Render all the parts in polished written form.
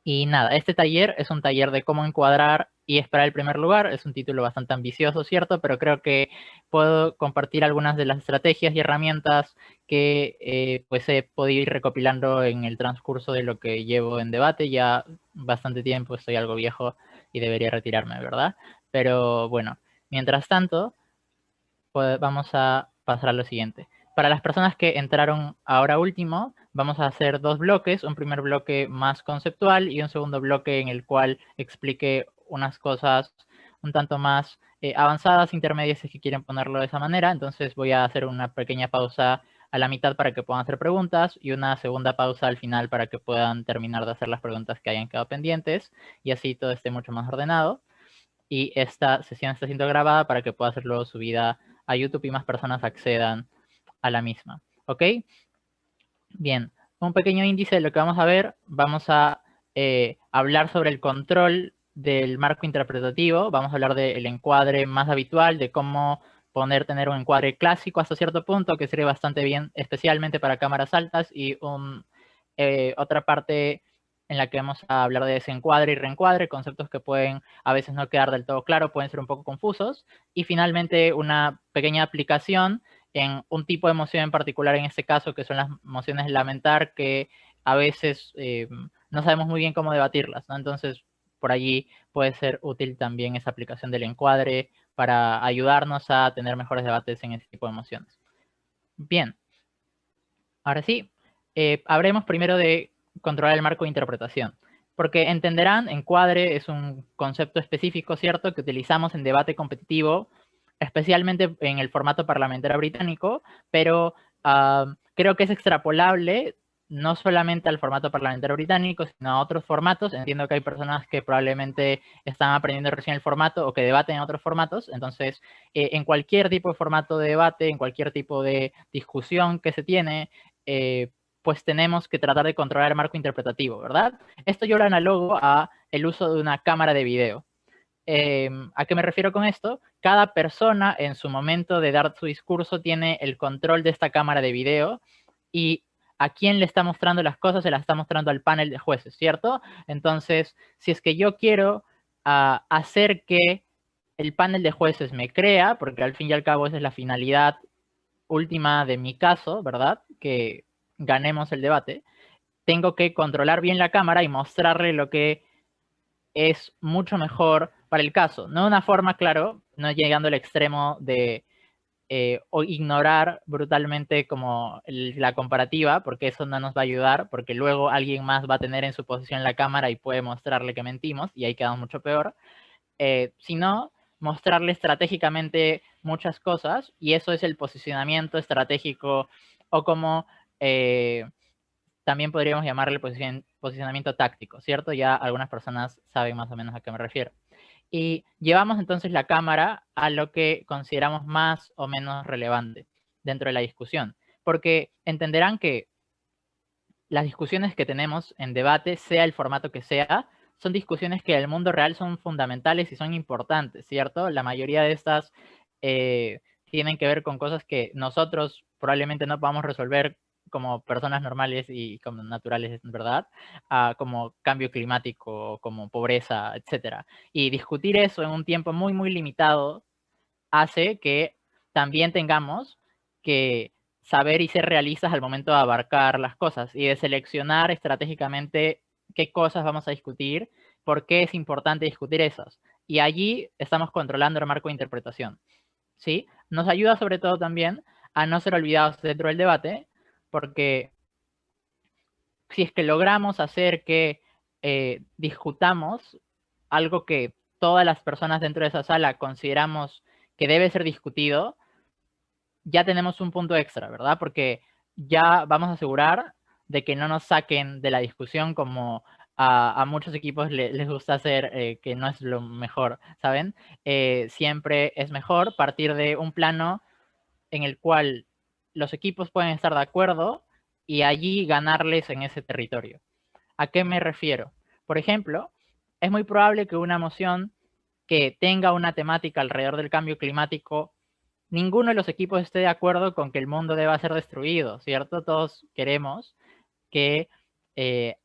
Y nada, este taller es un taller de cómo encuadrar y esperar el primer lugar. Es un título bastante ambicioso, ¿cierto? Pero creo que puedo compartir algunas de las estrategias y herramientas que pues he podido ir recopilando en el transcurso de lo que llevo en debate. Ya bastante tiempo, estoy algo viejo y debería retirarme, ¿verdad? Pero bueno, mientras tanto, pues vamos a pasar a lo siguiente. Para las personas que entraron ahora último, vamos a hacer dos bloques, un primer bloque más conceptual y un segundo bloque en el cual explique unas cosas un tanto más avanzadas, intermedias, si quieren ponerlo de esa manera. Entonces voy a hacer una pequeña pausa a la mitad para que puedan hacer preguntas y una segunda pausa al final para que puedan terminar de hacer las preguntas que hayan quedado pendientes y así todo esté mucho más ordenado. Y esta sesión está siendo grabada para que pueda ser luego subida a YouTube y más personas accedan a la misma. ¿Ok? Bien, un pequeño índice de lo que vamos a ver. Vamos a hablar sobre el control del marco interpretativo. Vamos a hablar del encuadre más habitual, de cómo tener un encuadre clásico hasta cierto punto, que sirve bastante bien, especialmente para cámaras altas, y otra parte en la que vamos a hablar de desencuadre y reencuadre, conceptos que pueden a veces no quedar del todo claro, pueden ser un poco confusos. Y finalmente una pequeña aplicación en un tipo de emoción en particular, en este caso, que son las emociones de lamentar, que a veces no sabemos muy bien cómo debatirlas, ¿no? Entonces, por allí puede ser útil también esa aplicación del encuadre para ayudarnos a tener mejores debates en este tipo de emociones. Bien, ahora sí, hablemos primero de controlar el marco de interpretación. Porque entenderán, encuadre es un concepto específico, ¿cierto?, que utilizamos en debate competitivo, especialmente en el formato parlamentario británico, pero creo que es extrapolable no solamente al formato parlamentario británico, sino a otros formatos. Entiendo que hay personas que probablemente están aprendiendo recién el formato o que debaten en otros formatos. Entonces, en cualquier tipo de formato de debate, en cualquier tipo de discusión que se tiene, pues tenemos que tratar de controlar el marco interpretativo, ¿verdad? Esto yo lo analogo a el uso de una cámara de video. ¿A qué me refiero con esto? Cada persona en su momento de dar su discurso tiene el control de esta cámara de video y a quién le está mostrando las cosas, se las está mostrando al panel de jueces, ¿cierto? Entonces, si es que yo quiero hacer que el panel de jueces me crea, porque al fin y al cabo esa es la finalidad última de mi caso, ¿verdad? Que ganemos el debate, tengo que controlar bien la cámara y mostrarle lo que es mucho mejor para el caso. No de una forma, claro, no llegando al extremo de o ignorar brutalmente como la comparativa, porque eso no nos va a ayudar, porque luego alguien más va a tener en su posición la cámara y puede mostrarle que mentimos, y ahí quedamos mucho peor. Sino mostrarle estratégicamente muchas cosas, y eso es el posicionamiento estratégico, o como también podríamos llamarle posicionamiento táctico, ¿cierto? Ya algunas personas saben más o menos a qué me refiero. Y llevamos entonces la cámara a lo que consideramos más o menos relevante dentro de la discusión, porque entenderán que las discusiones que tenemos en debate, sea el formato que sea, son discusiones que en el mundo real son fundamentales y son importantes, ¿cierto? La mayoría de estas tienen que ver con cosas que nosotros probablemente no podamos resolver como personas normales y como naturales, ¿verdad? Como cambio climático, como pobreza, etcétera. Y discutir eso en un tiempo muy, muy limitado hace que también tengamos que saber y ser realistas al momento de abarcar las cosas y de seleccionar estratégicamente qué cosas vamos a discutir, por qué es importante discutir esas. Y allí estamos controlando el marco de interpretación, ¿sí? Nos ayuda sobre todo también a no ser olvidados dentro del debate, porque si es que logramos hacer que discutamos algo que todas las personas dentro de esa sala consideramos que debe ser discutido, ya tenemos un punto extra, ¿verdad? Porque ya vamos a asegurar de que no nos saquen de la discusión como a muchos equipos les gusta hacer, que no es lo mejor, ¿saben? Siempre es mejor partir de un plano en el cual los equipos pueden estar de acuerdo y allí ganarles en ese territorio. ¿A qué me refiero? Por ejemplo, es muy probable que una moción que tenga una temática alrededor del cambio climático, ninguno de los equipos esté de acuerdo con que el mundo deba ser destruido, ¿cierto? Todos queremos que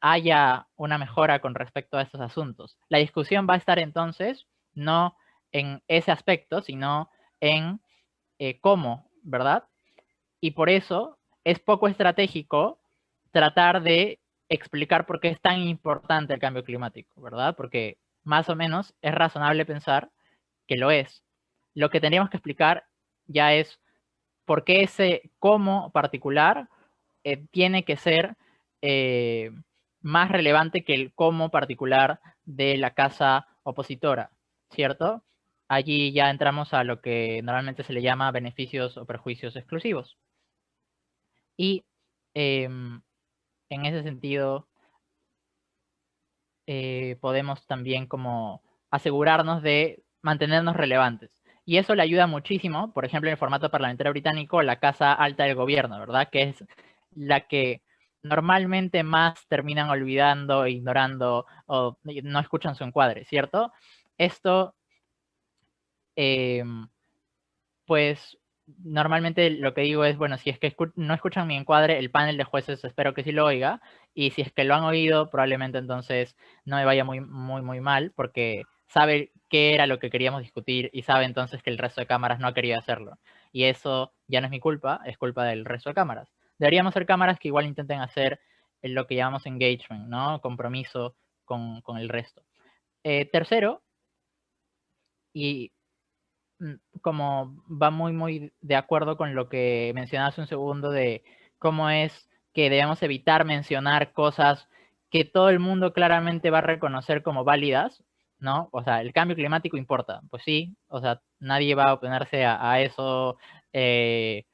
haya una mejora con respecto a estos asuntos. La discusión va a estar entonces no en ese aspecto, sino en cómo, ¿verdad? Y por eso es poco estratégico tratar de explicar por qué es tan importante el cambio climático, ¿verdad? Porque más o menos es razonable pensar que lo es. Lo que tendríamos que explicar ya es por qué ese cómo particular tiene que ser más relevante que el cómo particular de la casa opositora, ¿cierto? Allí ya entramos a lo que normalmente se le llama beneficios o perjuicios exclusivos. Y en ese sentido podemos también como asegurarnos de mantenernos relevantes. Y eso le ayuda muchísimo, por ejemplo, en el formato parlamentario británico, la Casa Alta del Gobierno, ¿verdad? Que es la que normalmente más terminan olvidando, ignorando o no escuchan su encuadre, ¿cierto? Esto, pues normalmente lo que digo es, bueno, si es que no escuchan mi encuadre, el panel de jueces espero que sí lo oiga, y si es que lo han oído, probablemente entonces no me vaya muy mal, porque sabe qué era lo que queríamos discutir y sabe entonces que el resto de cámaras no ha querido hacerlo. Y eso ya no es mi culpa, es culpa del resto de cámaras. Deberíamos ser cámaras que igual intenten hacer lo que llamamos engagement, ¿no? Compromiso con el resto. Tercero, y como va muy de acuerdo con lo que mencionabas un segundo de cómo es que debemos evitar mencionar cosas que todo el mundo claramente va a reconocer como válidas, ¿no? O sea, el cambio climático importa, pues sí, o sea, nadie va a oponerse a eso que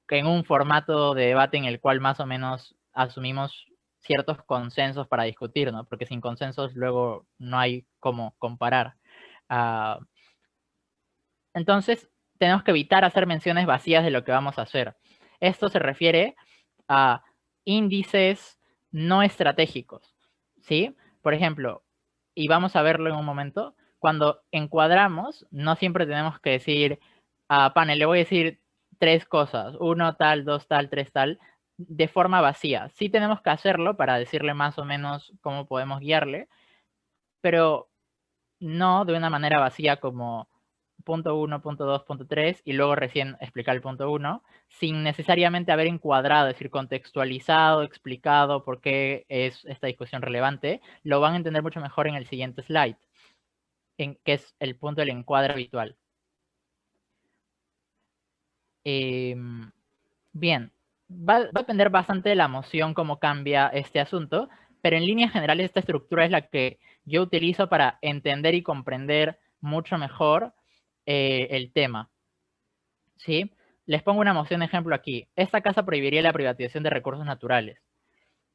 en un formato de debate en el cual más o menos asumimos ciertos consensos para discutir, ¿no? Porque sin consensos luego no hay cómo comparar. Uh, entonces, tenemos que evitar hacer menciones vacías de lo que vamos a hacer. Esto se refiere a índices no estratégicos, ¿sí? Por ejemplo, y vamos a verlo en un momento, cuando encuadramos, no siempre tenemos que decir, a panel, le voy a decir 3 cosas, 1 tal, 2 tal, 3 tal, de forma vacía. Sí tenemos que hacerlo para decirle más o menos cómo podemos guiarle, pero no de una manera vacía como punto 1, punto 2, punto 3 y luego recién explicar el punto 1, sin necesariamente haber encuadrado, es decir, contextualizado, explicado por qué es esta discusión relevante, lo van a entender mucho mejor en el siguiente slide, que es el punto del encuadre habitual. Bien, va a depender bastante de la emoción cómo cambia este asunto, pero en líneas generales esta estructura es la que yo utilizo para entender y comprender mucho mejor el tema. ¿Sí? Les pongo una moción de ejemplo aquí. Esta casa prohibiría la privatización de recursos naturales.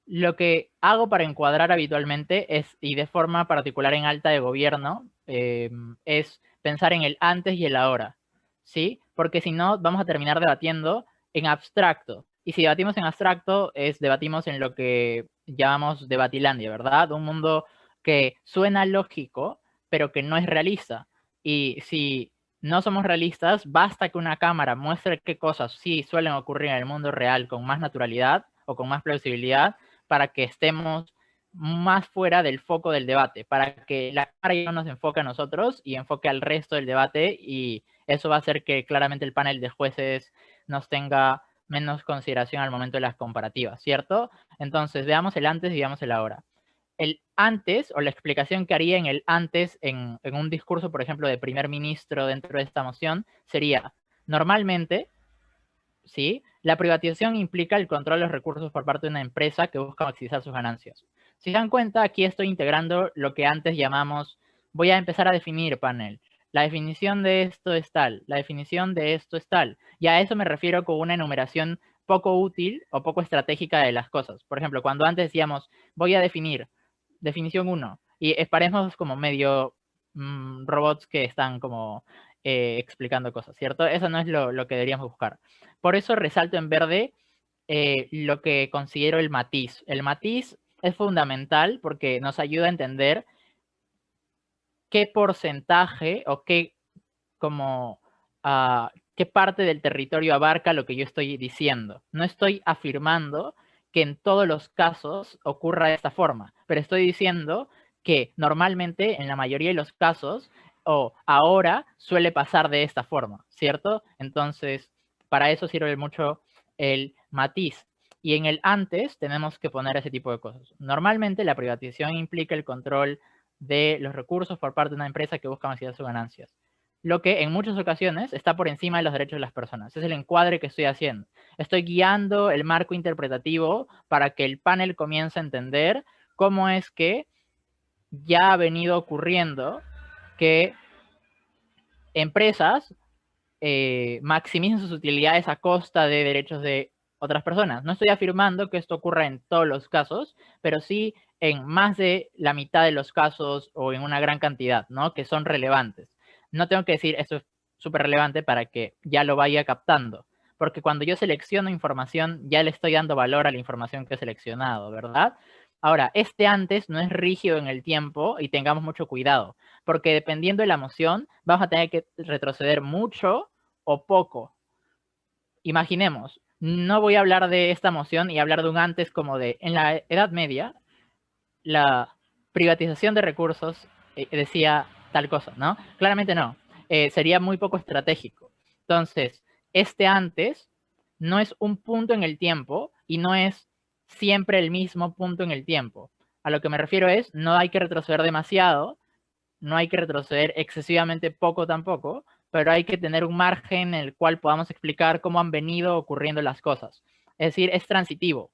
Lo que hago para encuadrar habitualmente es, y de forma particular en alta de gobierno, es pensar en el antes y el ahora, ¿sí? Porque si no, vamos a terminar debatiendo en abstracto. Y si debatimos en abstracto, debatimos en lo que llamamos debatilandia, ¿verdad? Un mundo que suena lógico, pero que no es realista. Y si no somos realistas, basta que una cámara muestre qué cosas sí suelen ocurrir en el mundo real con más naturalidad o con más plausibilidad para que estemos más fuera del foco del debate, para que la cámara ya no nos enfoque a nosotros y enfoque al resto del debate, y eso va a hacer que claramente el panel de jueces nos tenga menos consideración al momento de las comparativas, ¿cierto? Entonces, veamos el antes y veamos el ahora. El antes, o la explicación que haría en el antes, en un discurso, por ejemplo, de primer ministro dentro de esta moción, sería, normalmente, ¿sí? La privatización implica el control de los recursos por parte de una empresa que busca maximizar sus ganancias. Si se dan cuenta, aquí estoy integrando lo que antes llamamos, voy a empezar a definir panel. La definición de esto es tal, la definición de esto es tal. Y a eso me refiero con una enumeración poco útil o poco estratégica de las cosas. Por ejemplo, cuando antes decíamos, voy a definir, definición 1, y paremos como medio robots que están como explicando cosas, ¿cierto? Eso no es lo que deberíamos buscar. Por eso resalto en verde lo que considero el matiz. El matiz es fundamental porque nos ayuda a entender qué porcentaje o qué, como, qué parte del territorio abarca lo que yo estoy diciendo. No estoy afirmando que en todos los casos ocurra de esta forma, pero estoy diciendo que normalmente en la mayoría de los casos o ahora suele pasar de esta forma, ¿cierto? Entonces, para eso sirve mucho el matiz. Y en el antes tenemos que poner ese tipo de cosas. Normalmente la privatización implica el control de los recursos por parte de una empresa que busca maximizar sus ganancias, lo que en muchas ocasiones está por encima de los derechos de las personas. Es el encuadre que estoy haciendo. Estoy guiando el marco interpretativo para que el panel comience a entender cómo es que ya ha venido ocurriendo que empresas maximicen sus utilidades a costa de derechos de otras personas. No estoy afirmando que esto ocurra en todos los casos, pero sí en más de la mitad de los casos o en una gran cantidad, ¿no? Que son relevantes. No tengo que decir esto es súper relevante para que ya lo vaya captando, porque cuando yo selecciono información ya le estoy dando valor a la información que he seleccionado, ¿verdad? Ahora, este antes no es rígido en el tiempo y tengamos mucho cuidado, porque dependiendo de la emoción, vamos a tener que retroceder mucho o poco. Imaginemos, no voy a hablar de esta moción y hablar de un antes como de, en la Edad Media, la privatización de recursos decía tal cosa, ¿no? Claramente no, sería muy poco estratégico. Entonces, este antes no es un punto en el tiempo y no es siempre el mismo punto en el tiempo. A lo que me refiero es, no hay que retroceder demasiado, no hay que retroceder excesivamente poco tampoco, pero hay que tener un margen en el cual podamos explicar cómo han venido ocurriendo las cosas. Es decir, es transitivo,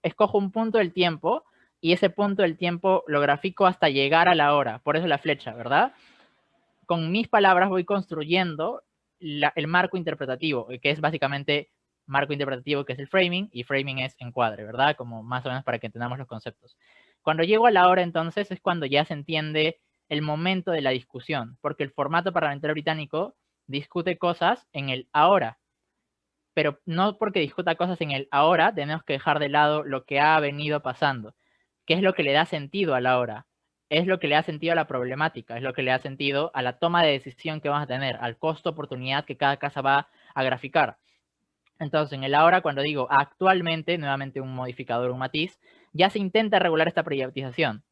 escojo un punto del tiempo y ese punto del tiempo lo grafico hasta llegar a la hora, por eso la flecha, ¿verdad? Con mis palabras voy construyendo el marco interpretativo, que es básicamente marco interpretativo, que es el framing, y framing es encuadre, ¿verdad? Como más o menos para que entendamos los conceptos. Cuando llego a la hora, entonces, es cuando ya se entiende el momento de la discusión, porque el formato parlamentario británico discute cosas en el ahora, pero no porque discuta cosas en el ahora, tenemos que dejar de lado lo que ha venido pasando, que es lo que le da sentido a la hora, es lo que le da sentido a la problemática, es lo que le da sentido a la toma de decisión que vamos a tener, al costo-oportunidad que cada casa va a graficar. Entonces, en el ahora, cuando digo actualmente, nuevamente un modificador, un matiz, ya se intenta regular esta privatización.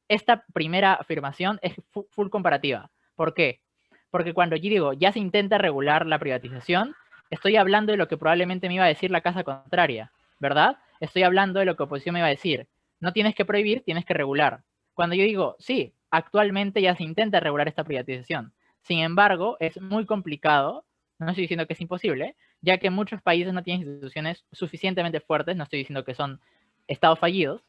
Esta primera afirmación es full comparativa. ¿Por qué? Porque cuando yo digo ya se intenta regular la privatización, estoy hablando de lo que probablemente me iba a decir la casa contraria, ¿verdad? Estoy hablando de lo que oposición me iba a decir. No tienes que prohibir, tienes que regular. Cuando yo digo, sí, actualmente ya se intenta regular esta privatización. Sin embargo, es muy complicado, no estoy diciendo que es imposible, ya que muchos países no tienen instituciones suficientemente fuertes, no estoy diciendo que son estados fallidos,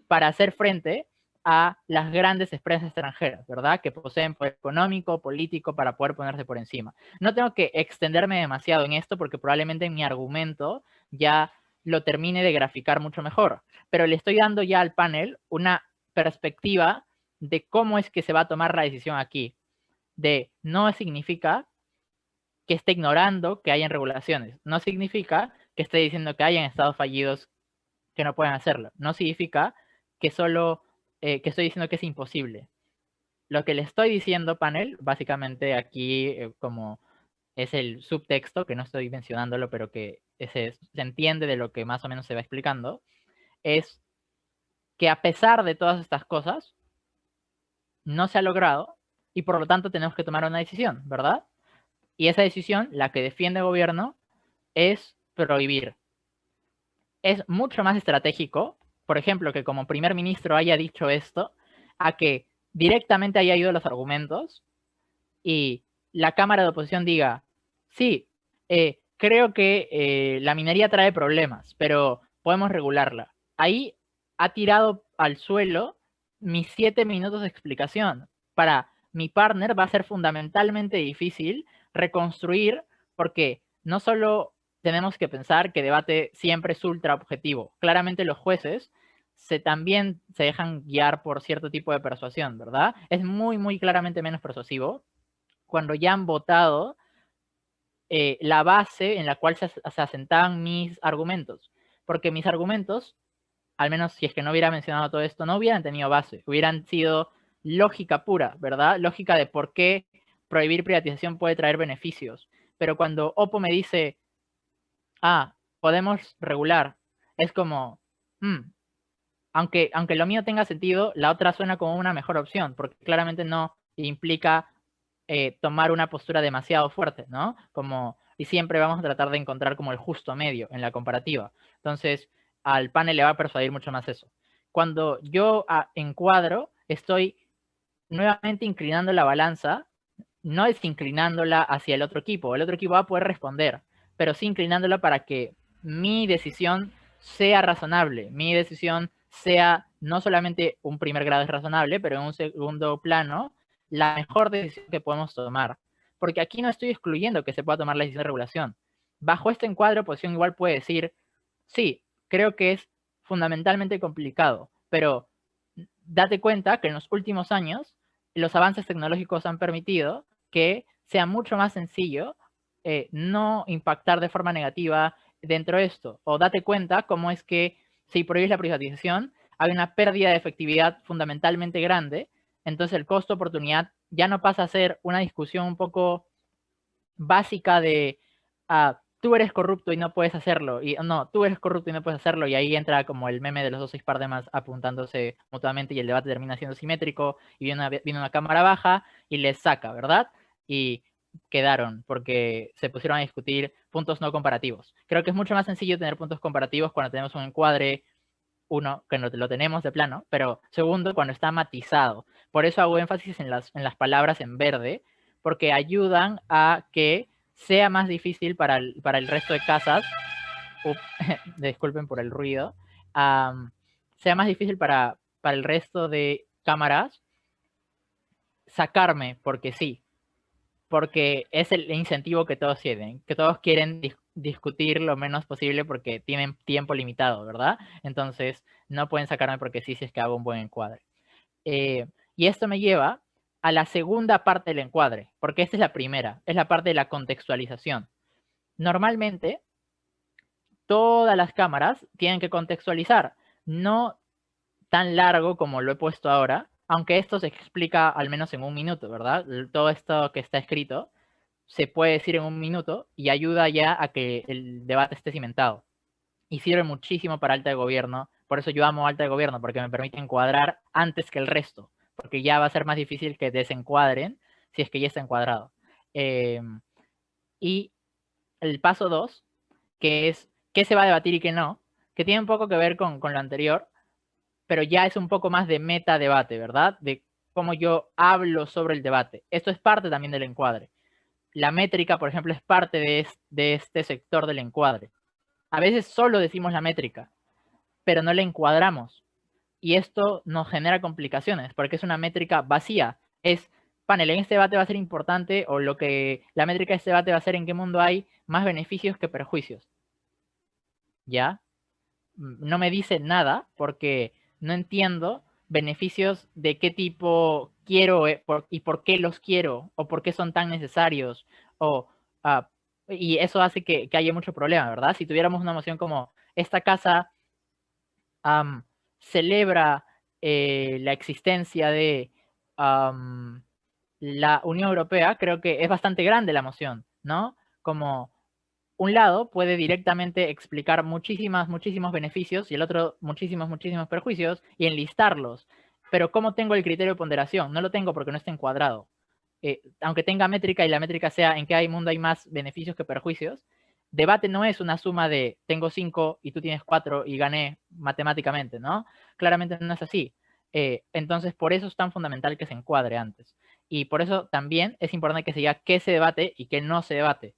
para hacer frente a las grandes empresas extranjeras, ¿verdad? Que poseen poder económico, político, para poder ponerse por encima. No tengo que extenderme demasiado en esto porque probablemente en mi argumento ya lo termine de graficar mucho mejor, pero le estoy dando ya al panel una perspectiva de cómo es que se va a tomar la decisión aquí. De no significa que esté ignorando que hayan regulaciones, no significa que esté diciendo que hayan estados fallidos que no pueden hacerlo, no significa que solo que estoy diciendo que es imposible. Lo que le estoy diciendo, panel, básicamente aquí como es el subtexto, que no estoy mencionándolo, pero que se entiende de lo que más o menos se va explicando, es que a pesar de todas estas cosas, no se ha logrado y por lo tanto tenemos que tomar una decisión, ¿verdad? Y esa decisión, la que defiende el gobierno, es prohibir. Es mucho más estratégico, por ejemplo, que como primer ministro haya dicho esto, a que directamente haya ido los argumentos y la Cámara de Oposición diga, sí, creo que la minería trae problemas, pero podemos regularla. Ahí ha tirado al suelo mis 7 minutos de explicación. Para mi partner va a ser fundamentalmente difícil reconstruir porque no solo tenemos que pensar que debate siempre es ultra objetivo. Claramente los jueces también se dejan guiar por cierto tipo de persuasión, ¿verdad? Es muy, muy claramente menos persuasivo cuando ya han votado la base en la cual se asentaban mis argumentos. Porque mis argumentos, al menos si es que no hubiera mencionado todo esto, no hubieran tenido base, hubieran sido lógica pura, ¿verdad? Lógica de por qué prohibir privatización puede traer beneficios. Pero cuando Oppo me dice, podemos regular, es como, aunque lo mío tenga sentido, la otra suena como una mejor opción, porque claramente no implica tomar una postura demasiado fuerte, ¿no? Y siempre vamos a tratar de encontrar como el justo medio en la comparativa. Entonces, al panel le va a persuadir mucho más eso. Cuando yo encuadro, estoy nuevamente inclinando la balanza, no es inclinándola hacia el otro equipo va a poder responder, pero sí inclinándola para que mi decisión sea razonable, mi decisión sea no solamente un primer grado es razonable, pero en un segundo plano, la mejor decisión que podemos tomar. Porque aquí no estoy excluyendo que se pueda tomar la decisión de regulación. Bajo este encuadre, oposición igual puede decir, sí, creo que es fundamentalmente complicado, pero date cuenta que en los últimos años los avances tecnológicos han permitido que sea mucho más sencillo no impactar de forma negativa dentro de esto. O date cuenta cómo es que si prohíbes la privatización, hay una pérdida de efectividad fundamentalmente grande, entonces el costo-oportunidad ya no pasa a ser una discusión un poco básica de tú eres corrupto y no puedes hacerlo, y no, tú eres corrupto y no puedes hacerlo, y ahí entra como el meme de los dos Espardemas apuntándose mutuamente y el debate termina siendo simétrico, y viene una cámara baja y les saca, ¿verdad? Y quedaron, porque se pusieron a discutir puntos no comparativos. Creo que es mucho más sencillo tener puntos comparativos cuando tenemos un encuadre, uno, que no lo tenemos de plano, pero segundo, cuando está matizado. Por eso hago énfasis en las palabras en verde, porque ayudan a que sea más difícil para el resto de casas, disculpen por el ruido, sea más difícil para el resto de cámaras sacarme, porque sí, porque es el incentivo que todos tienen, que todos quieren discutir lo menos posible porque tienen tiempo limitado, ¿verdad? Entonces, no pueden sacarme porque sí si es que hago un buen encuadre. Y esto me lleva a la segunda parte del encuadre, porque esta es la primera, es la parte de la contextualización. Normalmente, todas las cámaras tienen que contextualizar, no tan largo como lo he puesto ahora, aunque esto se explica al menos en un minuto, ¿verdad? Todo esto que está escrito se puede decir en un minuto y ayuda ya a que el debate esté cimentado. Y sirve muchísimo para alta de gobierno. Por eso yo amo alta de gobierno, porque me permite encuadrar antes que el resto, porque ya va a ser más difícil que desencuadren si es que ya está encuadrado. Y el paso 2, que es qué se va a debatir y qué no, que tiene un poco que ver con lo anterior, pero ya es un poco más de meta debate, ¿verdad? De cómo yo hablo sobre el debate. Esto es parte también del encuadre. La métrica, por ejemplo, es parte de este sector del encuadre. A veces solo decimos la métrica, pero no la encuadramos. Y esto nos genera complicaciones, porque es una métrica vacía. Es, panel, en este debate va a ser importante, o lo que la métrica de este debate va a ser en qué mundo hay más beneficios que perjuicios. ¿Ya? No me dice nada, porque no entiendo beneficios de qué tipo quiero y por qué los quiero, o por qué son tan necesarios, o, y eso hace que haya mucho problema, ¿verdad? Si tuviéramos una moción como esta casa celebra la existencia de la Unión Europea, creo que es bastante grande la moción, ¿no? Como un lado puede directamente explicar muchísimos beneficios y el otro muchísimos perjuicios y enlistarlos. Pero ¿cómo tengo el criterio de ponderación? No lo tengo porque no está encuadrado. Aunque tenga métrica y la métrica sea en qué mundo hay más beneficios que perjuicios, debate no es una suma de tengo 5 y tú tienes 4 y gané matemáticamente, ¿no? Claramente no es así. Entonces, por eso es tan fundamental que se encuadre antes. Y por eso también es importante que se diga qué se debate y qué no se debate.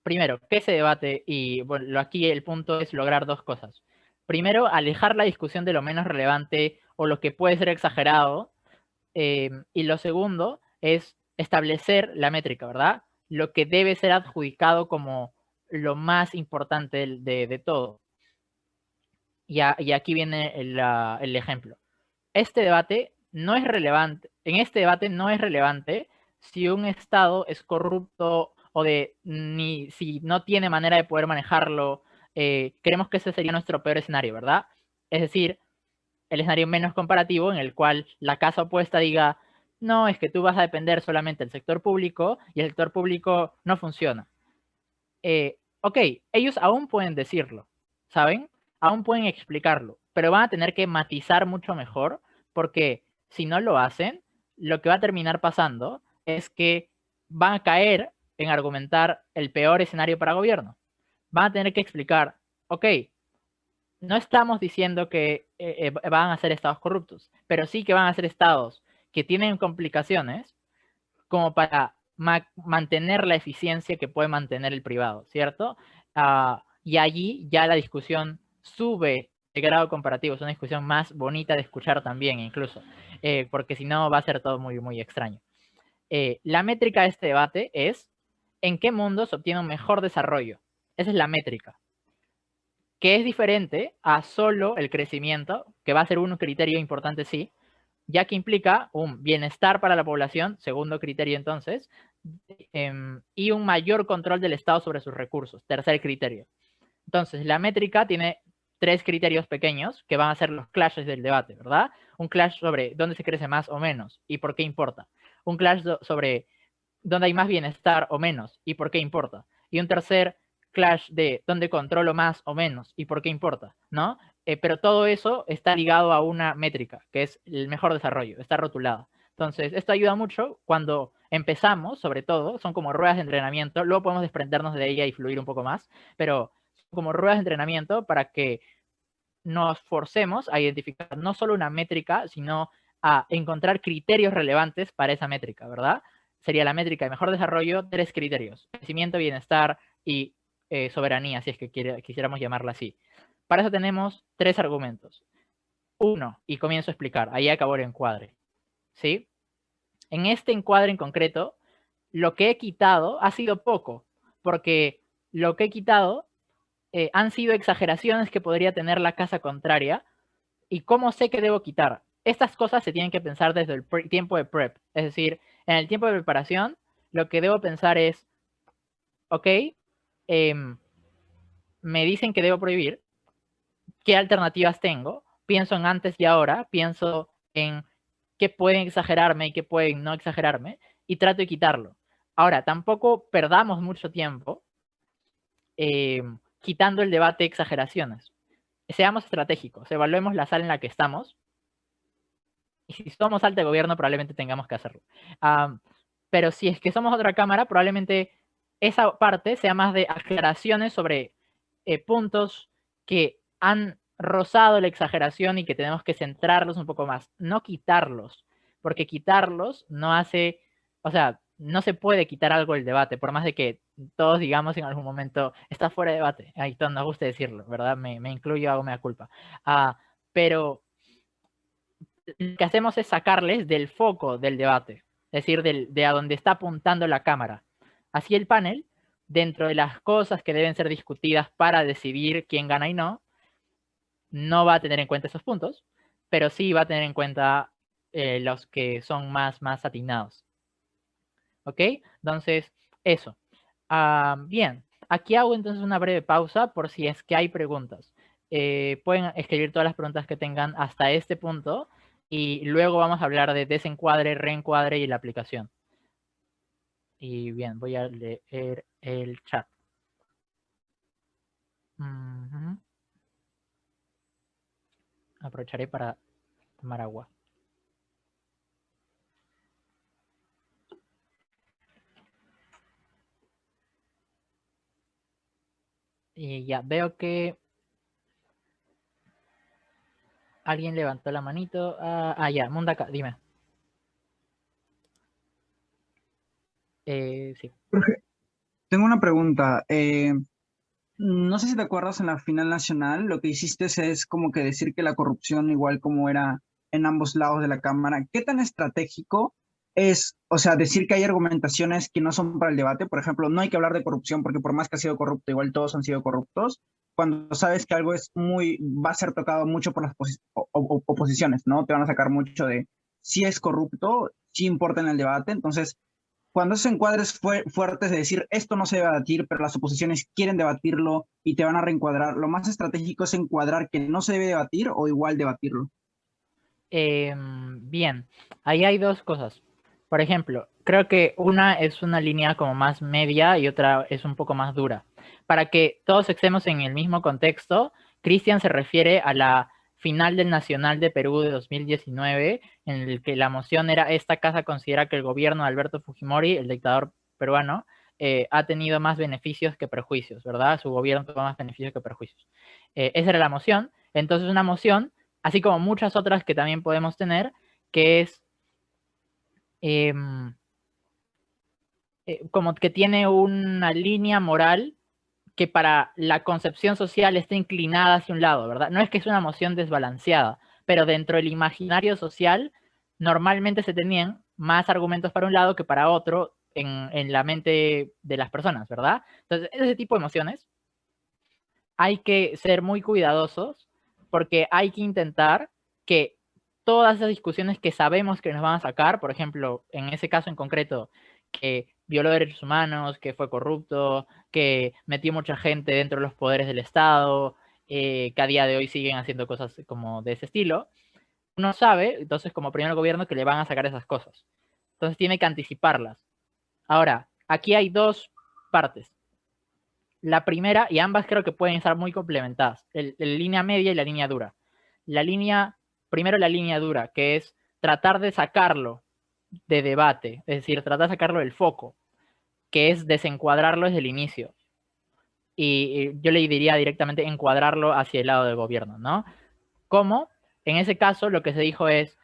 Primero, ¿qué se debate? Y bueno, aquí el punto es lograr dos cosas. Primero, alejar la discusión de lo menos relevante o lo que puede ser exagerado. Y lo segundo es establecer la métrica, ¿verdad? Lo que debe ser adjudicado como lo más importante de todo. Y aquí viene el ejemplo. Este debate no es relevante. En este debate no es relevante si un Estado es corrupto o ni si no tiene manera de poder manejarlo. Creemos que ese sería nuestro peor escenario, ¿verdad? Es decir, el escenario menos comparativo en el cual la casa opuesta diga, no, es que tú vas a depender solamente del sector público y el sector público no funciona. ok, ellos aún pueden decirlo, ¿saben? Aún pueden explicarlo, pero van a tener que matizar mucho mejor, porque si no lo hacen, lo que va a terminar pasando es que van a caer en argumentar el peor escenario para gobierno. Van a tener que explicar, ok, no estamos diciendo que van a ser estados corruptos, pero sí que van a ser estados que tienen complicaciones como para mantener la eficiencia que puede mantener el privado, ¿cierto? Y allí ya la discusión sube de grado comparativo, es una discusión más bonita de escuchar también incluso, porque si no va a ser todo muy, muy extraño. La métrica de este debate es en qué mundo se obtiene un mejor desarrollo. Esa es la métrica, que es diferente a solo el crecimiento, que va a ser un criterio importante, sí, ya que implica un bienestar para la población, segundo criterio entonces, y un mayor control del Estado sobre sus recursos, tercer criterio. Entonces, la métrica tiene tres criterios pequeños que van a ser los clashes del debate, ¿verdad? Un clash sobre dónde se crece más o menos y por qué importa. Un clash sobre dónde hay más bienestar o menos y por qué importa. Y un tercer clash de dónde controlo más o menos y por qué importa, ¿no? Pero todo eso está ligado a una métrica, que es el mejor desarrollo, está rotulada. Entonces, esto ayuda mucho cuando empezamos, sobre todo, son como ruedas de entrenamiento, luego podemos desprendernos de ella y fluir un poco más, pero como ruedas de entrenamiento para que nos forcemos a identificar no solo una métrica, sino a encontrar criterios relevantes para esa métrica, ¿verdad? Sería la métrica de mejor desarrollo, tres criterios: crecimiento, bienestar y soberanía, si es que quisiéramos llamarla así. Para eso tenemos tres argumentos. Uno, y comienzo a explicar, ahí acabó el encuadre, ¿sí? En este encuadre en concreto, lo que he quitado ha sido poco, porque lo que he quitado han sido exageraciones que podría tener la casa contraria. ¿Y cómo sé que debo quitar? Estas cosas se tienen que pensar desde el tiempo de prep. Es decir, en el tiempo de preparación, lo que debo pensar es, ok, me dicen que debo prohibir, ¿qué alternativas tengo? Pienso en antes y ahora, pienso en qué pueden exagerarme y qué pueden no exagerarme, y trato de quitarlo. Ahora, tampoco perdamos mucho tiempo quitando el debate de exageraciones. Seamos estratégicos, evaluemos la sala en la que estamos, y si somos alta gobierno probablemente tengamos que hacerlo. Pero si es que somos otra cámara, probablemente esa parte sea más de aclaraciones sobre puntos que han rozado la exageración y que tenemos que centrarlos un poco más, no quitarlos, porque quitarlos no hace, o sea, no se puede quitar algo del debate, por más de que todos digamos en algún momento, está fuera de debate, ahí todos nos gusta decirlo, ¿verdad? Me incluyo, hago mea culpa. Pero lo que hacemos es sacarles del foco del debate, es decir, de a donde está apuntando la cámara. Así el panel, dentro de las cosas que deben ser discutidas para decidir quién gana y no, no va a tener en cuenta esos puntos, pero sí va a tener en cuenta los que son más atinados. ¿Ok? Entonces, eso. Bien, aquí hago entonces una breve pausa por si es que hay preguntas. Pueden escribir todas las preguntas que tengan hasta este punto y luego vamos a hablar de desencuadre, reencuadre y la aplicación. Y bien, voy a leer el chat. Aprovecharé para tomar agua. Y ya, veo que alguien levantó la manito. Ya, Mundaka, dime. Sí. Jorge, tengo una pregunta. No sé si te acuerdas en la final nacional, lo que hiciste es como que decir que la corrupción, igual como era en ambos lados de la Cámara, ¿qué tan estratégico es, o sea, decir que hay argumentaciones que no son para el debate? Por ejemplo, no hay que hablar de corrupción porque por más que ha sido corrupto, igual todos han sido corruptos, cuando sabes que algo es va a ser tocado mucho por las oposiciones, ¿no? Te van a sacar mucho de si es corrupto, si importa en el debate, entonces cuando esos encuadres fuertes de decir esto no se debe debatir, pero las oposiciones quieren debatirlo y te van a reencuadrar, lo más estratégico es encuadrar que no se debe debatir o igual debatirlo. Bien, ahí hay dos cosas. Por ejemplo, creo que una es una línea como más media y otra es un poco más dura. para que todos estemos en el mismo contexto, Cristian se refiere a la final del Nacional de Perú de 2019, en el que la moción era: esta casa considera que el gobierno de Alberto Fujimori, el dictador peruano, ha tenido más beneficios que perjuicios, ¿verdad? Su gobierno tuvo más beneficios que perjuicios. Esa era la moción. Entonces, una moción, así como muchas otras que también podemos tener, que es como que tiene una línea moral que para la concepción social está inclinada hacia un lado, ¿verdad? No es que es una moción desbalanceada, pero dentro del imaginario social normalmente se tenían más argumentos para un lado que para otro en la mente de las personas, ¿verdad? Entonces, ese tipo de emociones hay que ser muy cuidadosos porque hay que intentar que todas esas discusiones que sabemos que nos van a sacar, por ejemplo, en ese caso en concreto, que violó derechos humanos, que fue corrupto, que metió mucha gente dentro de los poderes del Estado, que a día de hoy siguen haciendo cosas como de ese estilo, uno sabe, entonces como primer gobierno, que le van a sacar esas cosas. Entonces tiene que anticiparlas. Ahora, aquí hay dos partes. La primera, y ambas creo que pueden estar muy complementadas, la línea media y la línea dura. Primero la línea dura, que es tratar de sacarlo de debate, es decir, tratar de sacarlo del foco, que es desencuadrarlo desde el inicio. Y yo le diría directamente encuadrarlo hacia el lado del gobierno, ¿no? ¿Cómo? En ese caso, lo que se dijo es,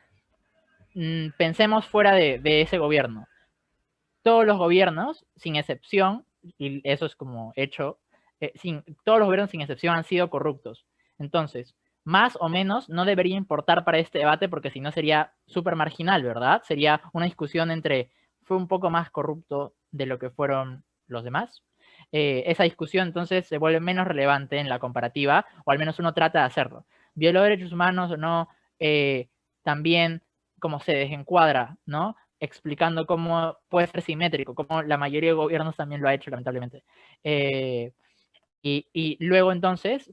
pensemos fuera de ese gobierno. Todos los gobiernos, sin excepción, y eso es como hecho, todos los gobiernos sin excepción han sido corruptos. Entonces, más o menos no debería importar para este debate porque si no sería súper marginal, ¿verdad? Sería una discusión entre fue un poco más corrupto de lo que fueron los demás. Esa discusión entonces se vuelve menos relevante en la comparativa, o al menos uno trata de hacerlo. ¿Violó derechos humanos o no? También como se desencuadra, ¿no? Explicando cómo puede ser simétrico, como la mayoría de gobiernos también lo ha hecho, lamentablemente. Y luego entonces,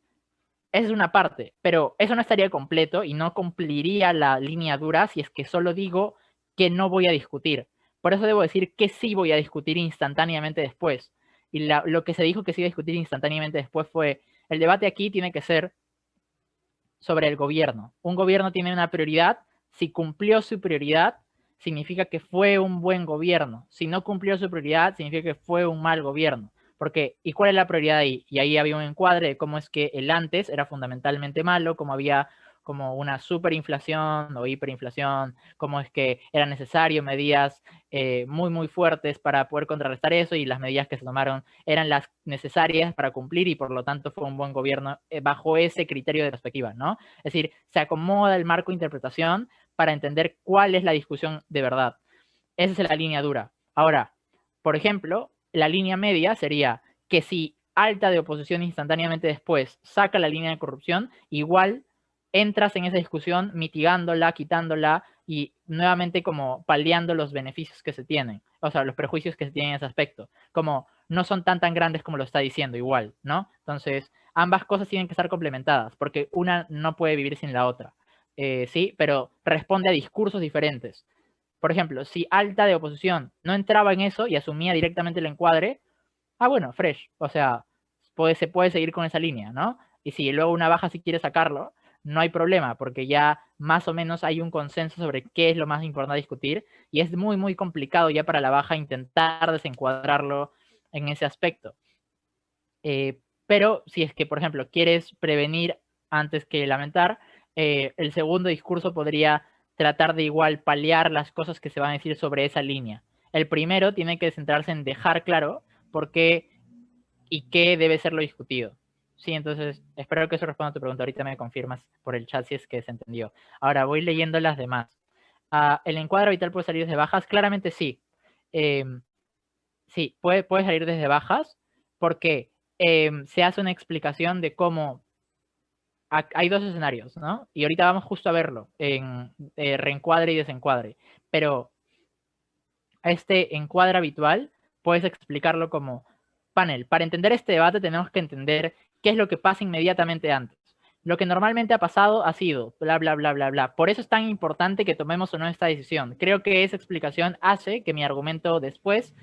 esa es una parte, pero eso no estaría completo y no cumpliría la línea dura si es que solo digo que no voy a discutir. Por eso debo decir que sí voy a discutir instantáneamente después. Y lo que se dijo que sí iba a discutir instantáneamente después fue, el debate aquí tiene que ser sobre el gobierno. Un gobierno tiene una prioridad, si cumplió su prioridad, significa que fue un buen gobierno. Si no cumplió su prioridad, significa que fue un mal gobierno. Porque, ¿y cuál es la prioridad ahí? Y ahí había un encuadre de cómo es que el antes era fundamentalmente malo, cómo había como una superinflación o hiperinflación, cómo es que era necesario medidas muy fuertes para poder contrarrestar eso, y las medidas que se tomaron eran las necesarias para cumplir y por lo tanto fue un buen gobierno bajo ese criterio de perspectiva, ¿no? Es decir, se acomoda el marco de interpretación para entender cuál es la discusión de verdad. Esa es la línea dura. Ahora, por ejemplo, la línea media sería que si alta de oposición instantáneamente después saca la línea de corrupción, igual entras en esa discusión mitigándola, quitándola y nuevamente como paliando los beneficios que se tienen, o sea, los prejuicios que se tienen en ese aspecto, como no son tan grandes como lo está diciendo igual, ¿no? Entonces, ambas cosas tienen que estar complementadas, porque una no puede vivir sin la otra, ¿sí? Pero responde a discursos diferentes. Por ejemplo, si alta de oposición no entraba en eso y asumía directamente el encuadre, bueno, fresh, o sea, se puede seguir con esa línea, ¿no? Y si luego una baja si quiere sacarlo, no hay problema, porque ya más o menos hay un consenso sobre qué es lo más importante a discutir, y es muy complicado ya para la baja intentar desencuadrarlo en ese aspecto. Pero si es que, por ejemplo, quieres prevenir antes que lamentar, el segundo discurso podría tratar de igual paliar las cosas que se van a decir sobre esa línea. El primero tiene que centrarse en dejar claro por qué y qué debe ser lo discutido. Sí, entonces espero que eso responda a tu pregunta. Ahorita me confirmas por el chat si es que se entendió. Ahora voy leyendo las demás. ¿El encuadre vital puede salir desde bajas? Claramente sí. Sí, puede salir desde bajas porque se hace una explicación de cómo hay dos escenarios, ¿no? Y ahorita vamos justo a verlo en reencuadre y desencuadre. Pero este encuadre habitual puedes explicarlo como panel. Para entender este debate tenemos que entender qué es lo que pasa inmediatamente antes. Lo que normalmente ha pasado ha sido bla, bla, bla, bla, bla. Por eso es tan importante que tomemos o no esta decisión. Creo que esa explicación hace que mi argumento después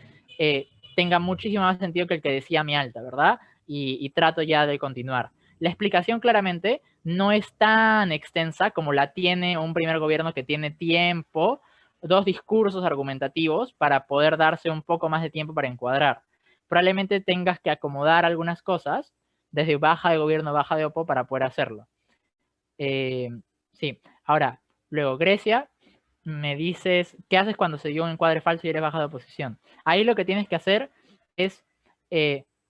tenga muchísimo más sentido que el que decía mi alta, ¿verdad? y trato ya de continuar. La explicación claramente no es tan extensa como la tiene un primer gobierno que tiene tiempo, 2 discursos argumentativos para poder darse un poco más de tiempo para encuadrar. Probablemente tengas que acomodar algunas cosas desde baja de gobierno, baja de OPO para poder hacerlo. Sí, ahora, luego Grecia, me dices, ¿qué haces cuando se dio un encuadre falso y eres baja de oposición? Ahí lo que tienes que hacer es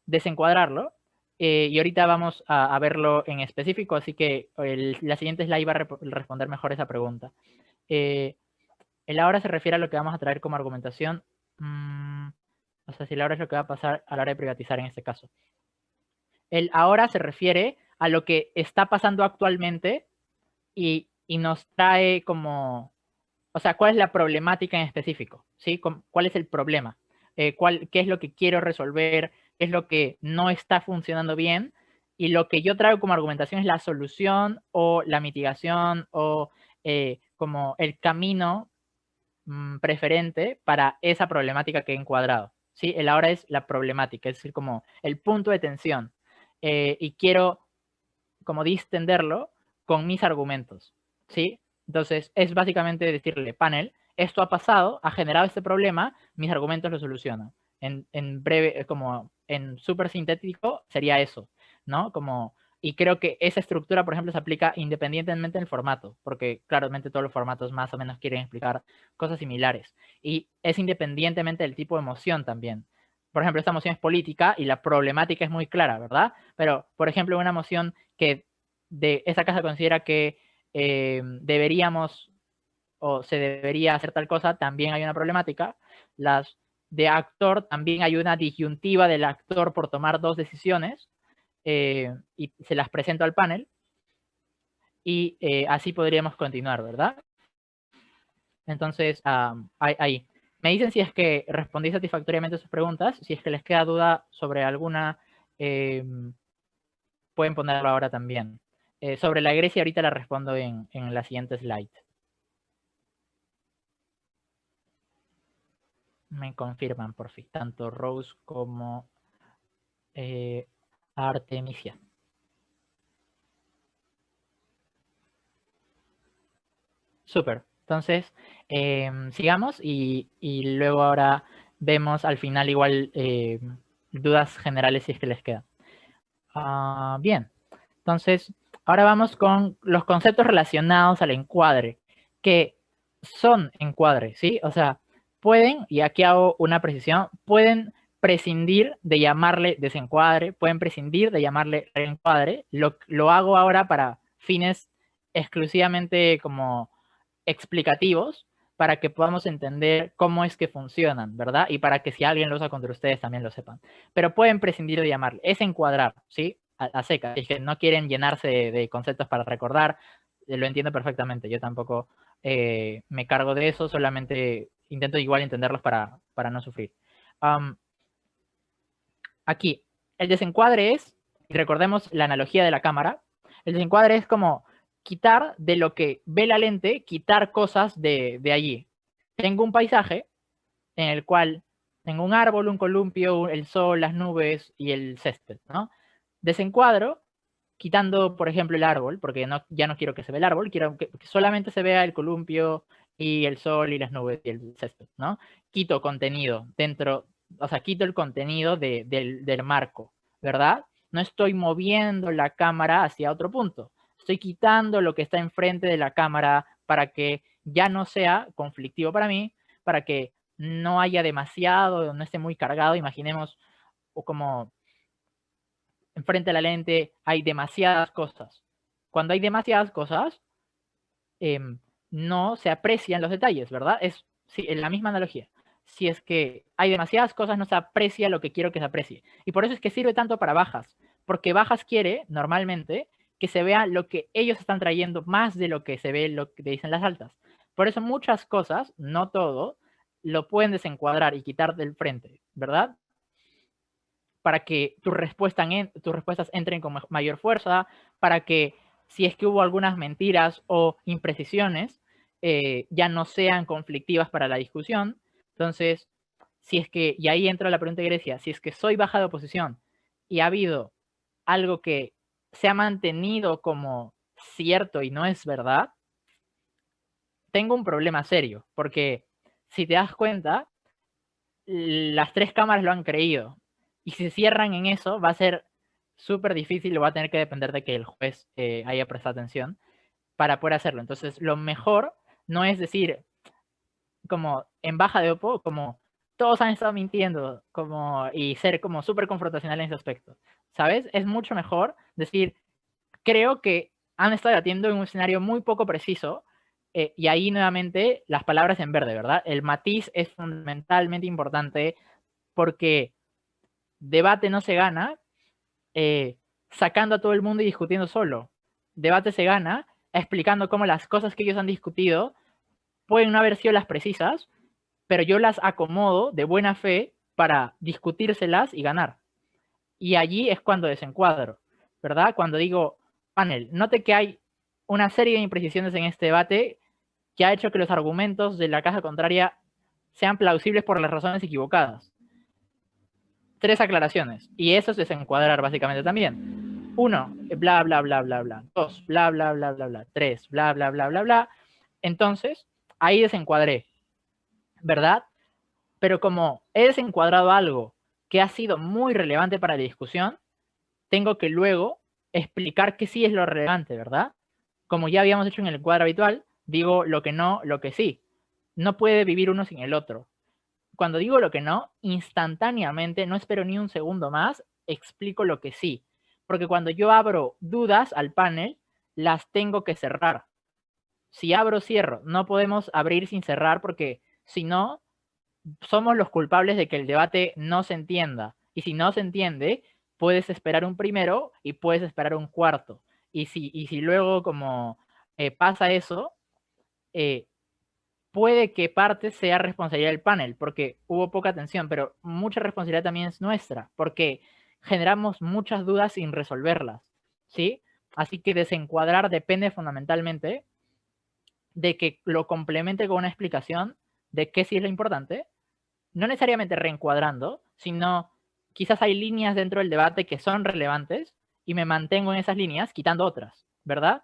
desencuadrarlo, y ahorita vamos a verlo en específico, así que la siguiente slide va a responder mejor esa pregunta. El ahora se refiere a lo que vamos a traer como argumentación, o sea, si el ahora es lo que va a pasar a la hora de privatizar en este caso. El ahora se refiere a lo que está pasando actualmente y nos trae como, o sea, ¿cuál es la problemática en específico? ¿Sí? ¿Cuál es el problema? ¿Qué es lo que quiero resolver? ¿Qué es lo que no está funcionando bien? Y lo que yo traigo como argumentación es la solución o la mitigación o como el camino preferente para esa problemática que he encuadrado. ¿Sí? El ahora es la problemática, es decir, como el punto de tensión. Y quiero como distenderlo con mis argumentos. ¿Sí? Entonces, es básicamente decirle, panel, esto ha pasado, ha generado este problema, mis argumentos lo solucionan. En breve, como en súper sintético, sería eso, ¿no? Como, y creo que esa estructura, por ejemplo, se aplica independientemente del formato, porque claramente todos los formatos más o menos quieren explicar cosas similares. Y es independientemente del tipo de emoción también. Por ejemplo, esta emoción es política y la problemática es muy clara, ¿verdad? Pero, por ejemplo, una emoción que de esa casa considera que deberíamos o se debería hacer tal cosa, también hay una problemática. Las de actor, también hay una disyuntiva del actor por tomar 2 decisiones, y se las presento al panel, y así podríamos continuar, ¿verdad? Entonces, ahí. Me dicen si es que respondí satisfactoriamente a sus preguntas. Si es que les queda duda sobre alguna, pueden ponerlo ahora también. Sobre la Grecia ahorita la respondo en la siguiente slide. Me confirman por fin, tanto Rose como Artemisia. Súper. Entonces, sigamos y luego ahora vemos al final igual dudas generales si es que les quedan. Bien. Entonces, ahora vamos con los conceptos relacionados al encuadre, que son encuadres, ¿sí? O sea, pueden, y aquí hago una precisión, pueden prescindir de llamarle desencuadre, pueden prescindir de llamarle reencuadre. Lo hago ahora para fines exclusivamente como explicativos, para que podamos entender cómo es que funcionan, ¿verdad? Y para que si alguien lo usa contra ustedes también lo sepan. Pero pueden prescindir de llamarle. Es encuadrar, ¿sí? A seca. Es que no quieren llenarse de conceptos para recordar. Lo entiendo perfectamente. Yo tampoco me cargo de eso. Solamente intento igual entenderlos para no sufrir. Aquí, el desencuadre es, y recordemos la analogía de la cámara, el desencuadre es como quitar de lo que ve la lente, quitar cosas de allí. Tengo un paisaje en el cual tengo un árbol, un columpio, el sol, las nubes y el césped, ¿no? Desencuadro quitando, por ejemplo, el árbol, porque ya no quiero que se vea el árbol, quiero que solamente se vea el columpio y el sol y las nubes y el césped, ¿no? Quito contenido dentro, o sea, quito el contenido del marco, ¿verdad? No estoy moviendo la cámara hacia otro punto. Estoy quitando lo que está enfrente de la cámara para que ya no sea conflictivo para mí, para que no haya demasiado, no esté muy cargado. Imaginemos o como enfrente de la lente hay demasiadas cosas. Cuando hay demasiadas cosas, no se aprecian los detalles, ¿verdad? Es en la misma analogía. Si es que hay demasiadas cosas, no se aprecia lo que quiero que se aprecie. Y por eso es que sirve tanto para bajas, porque bajas quiere, normalmente, que se vea lo que ellos están trayendo más de lo que se ve lo que dicen las altas. Por eso muchas cosas, no todo, lo pueden desencuadrar y quitar del frente, ¿verdad? Para que tus respuestas entren con mayor fuerza, para que si es que hubo algunas mentiras o imprecisiones, ya no sean conflictivas para la discusión. Entonces, si es que, y ahí entra la pregunta de Grecia, si es que soy baja de oposición y ha habido algo que se ha mantenido como cierto y no es verdad, tengo un problema serio, porque si te das cuenta, las 3 cámaras lo han creído, y si se cierran en eso, va a ser súper difícil, lo va a tener que depender de que el juez haya prestado atención para poder hacerlo. Entonces, lo mejor no es decir, como en baja de Oppo, como todos han estado mintiendo, como, y ser como súper confrontacional en ese aspecto, ¿sabes? Es mucho mejor decir, creo que han estado debatiendo en un escenario muy poco preciso, y ahí nuevamente las palabras en verde, ¿verdad? El matiz es fundamentalmente importante porque debate no se gana sacando a todo el mundo y discutiendo solo. Debate se gana explicando cómo las cosas que ellos han discutido pueden no haber sido las precisas, pero yo las acomodo de buena fe para discutírselas y ganar. Y allí es cuando desencuadro, ¿verdad? Cuando digo, panel, note que hay una serie de imprecisiones en este debate que ha hecho que los argumentos de la caja contraria sean plausibles por las razones equivocadas. 3 aclaraciones. Y eso es desencuadrar básicamente también. 1, bla, bla, bla, bla, bla. 2, bla, bla, bla, bla, bla. 3, bla, bla, bla, bla, bla. Entonces, ahí desencuadré, ¿verdad? Pero como he desencuadrado algo que ha sido muy relevante para la discusión, tengo que luego explicar qué sí es lo relevante, ¿verdad? Como ya habíamos hecho en el cuadro habitual, digo lo que no, lo que sí. No puede vivir uno sin el otro. Cuando digo lo que no, instantáneamente, no espero ni un segundo más, explico lo que sí. Porque cuando yo abro dudas al panel, las tengo que cerrar. Si abro, cierro. No podemos abrir sin cerrar porque si no, somos los culpables de que el debate no se entienda. Y si no se entiende, puedes esperar un primero y puedes esperar un cuarto. Y si luego como pasa eso, puede que parte sea responsabilidad del panel, porque hubo poca atención, pero mucha responsabilidad también es nuestra, porque generamos muchas dudas sin resolverlas, ¿sí? Así que desencuadrar depende fundamentalmente de que lo complemente con una explicación de qué sí es lo importante, no necesariamente reencuadrando, sino quizás hay líneas dentro del debate que son relevantes y me mantengo en esas líneas quitando otras, ¿verdad?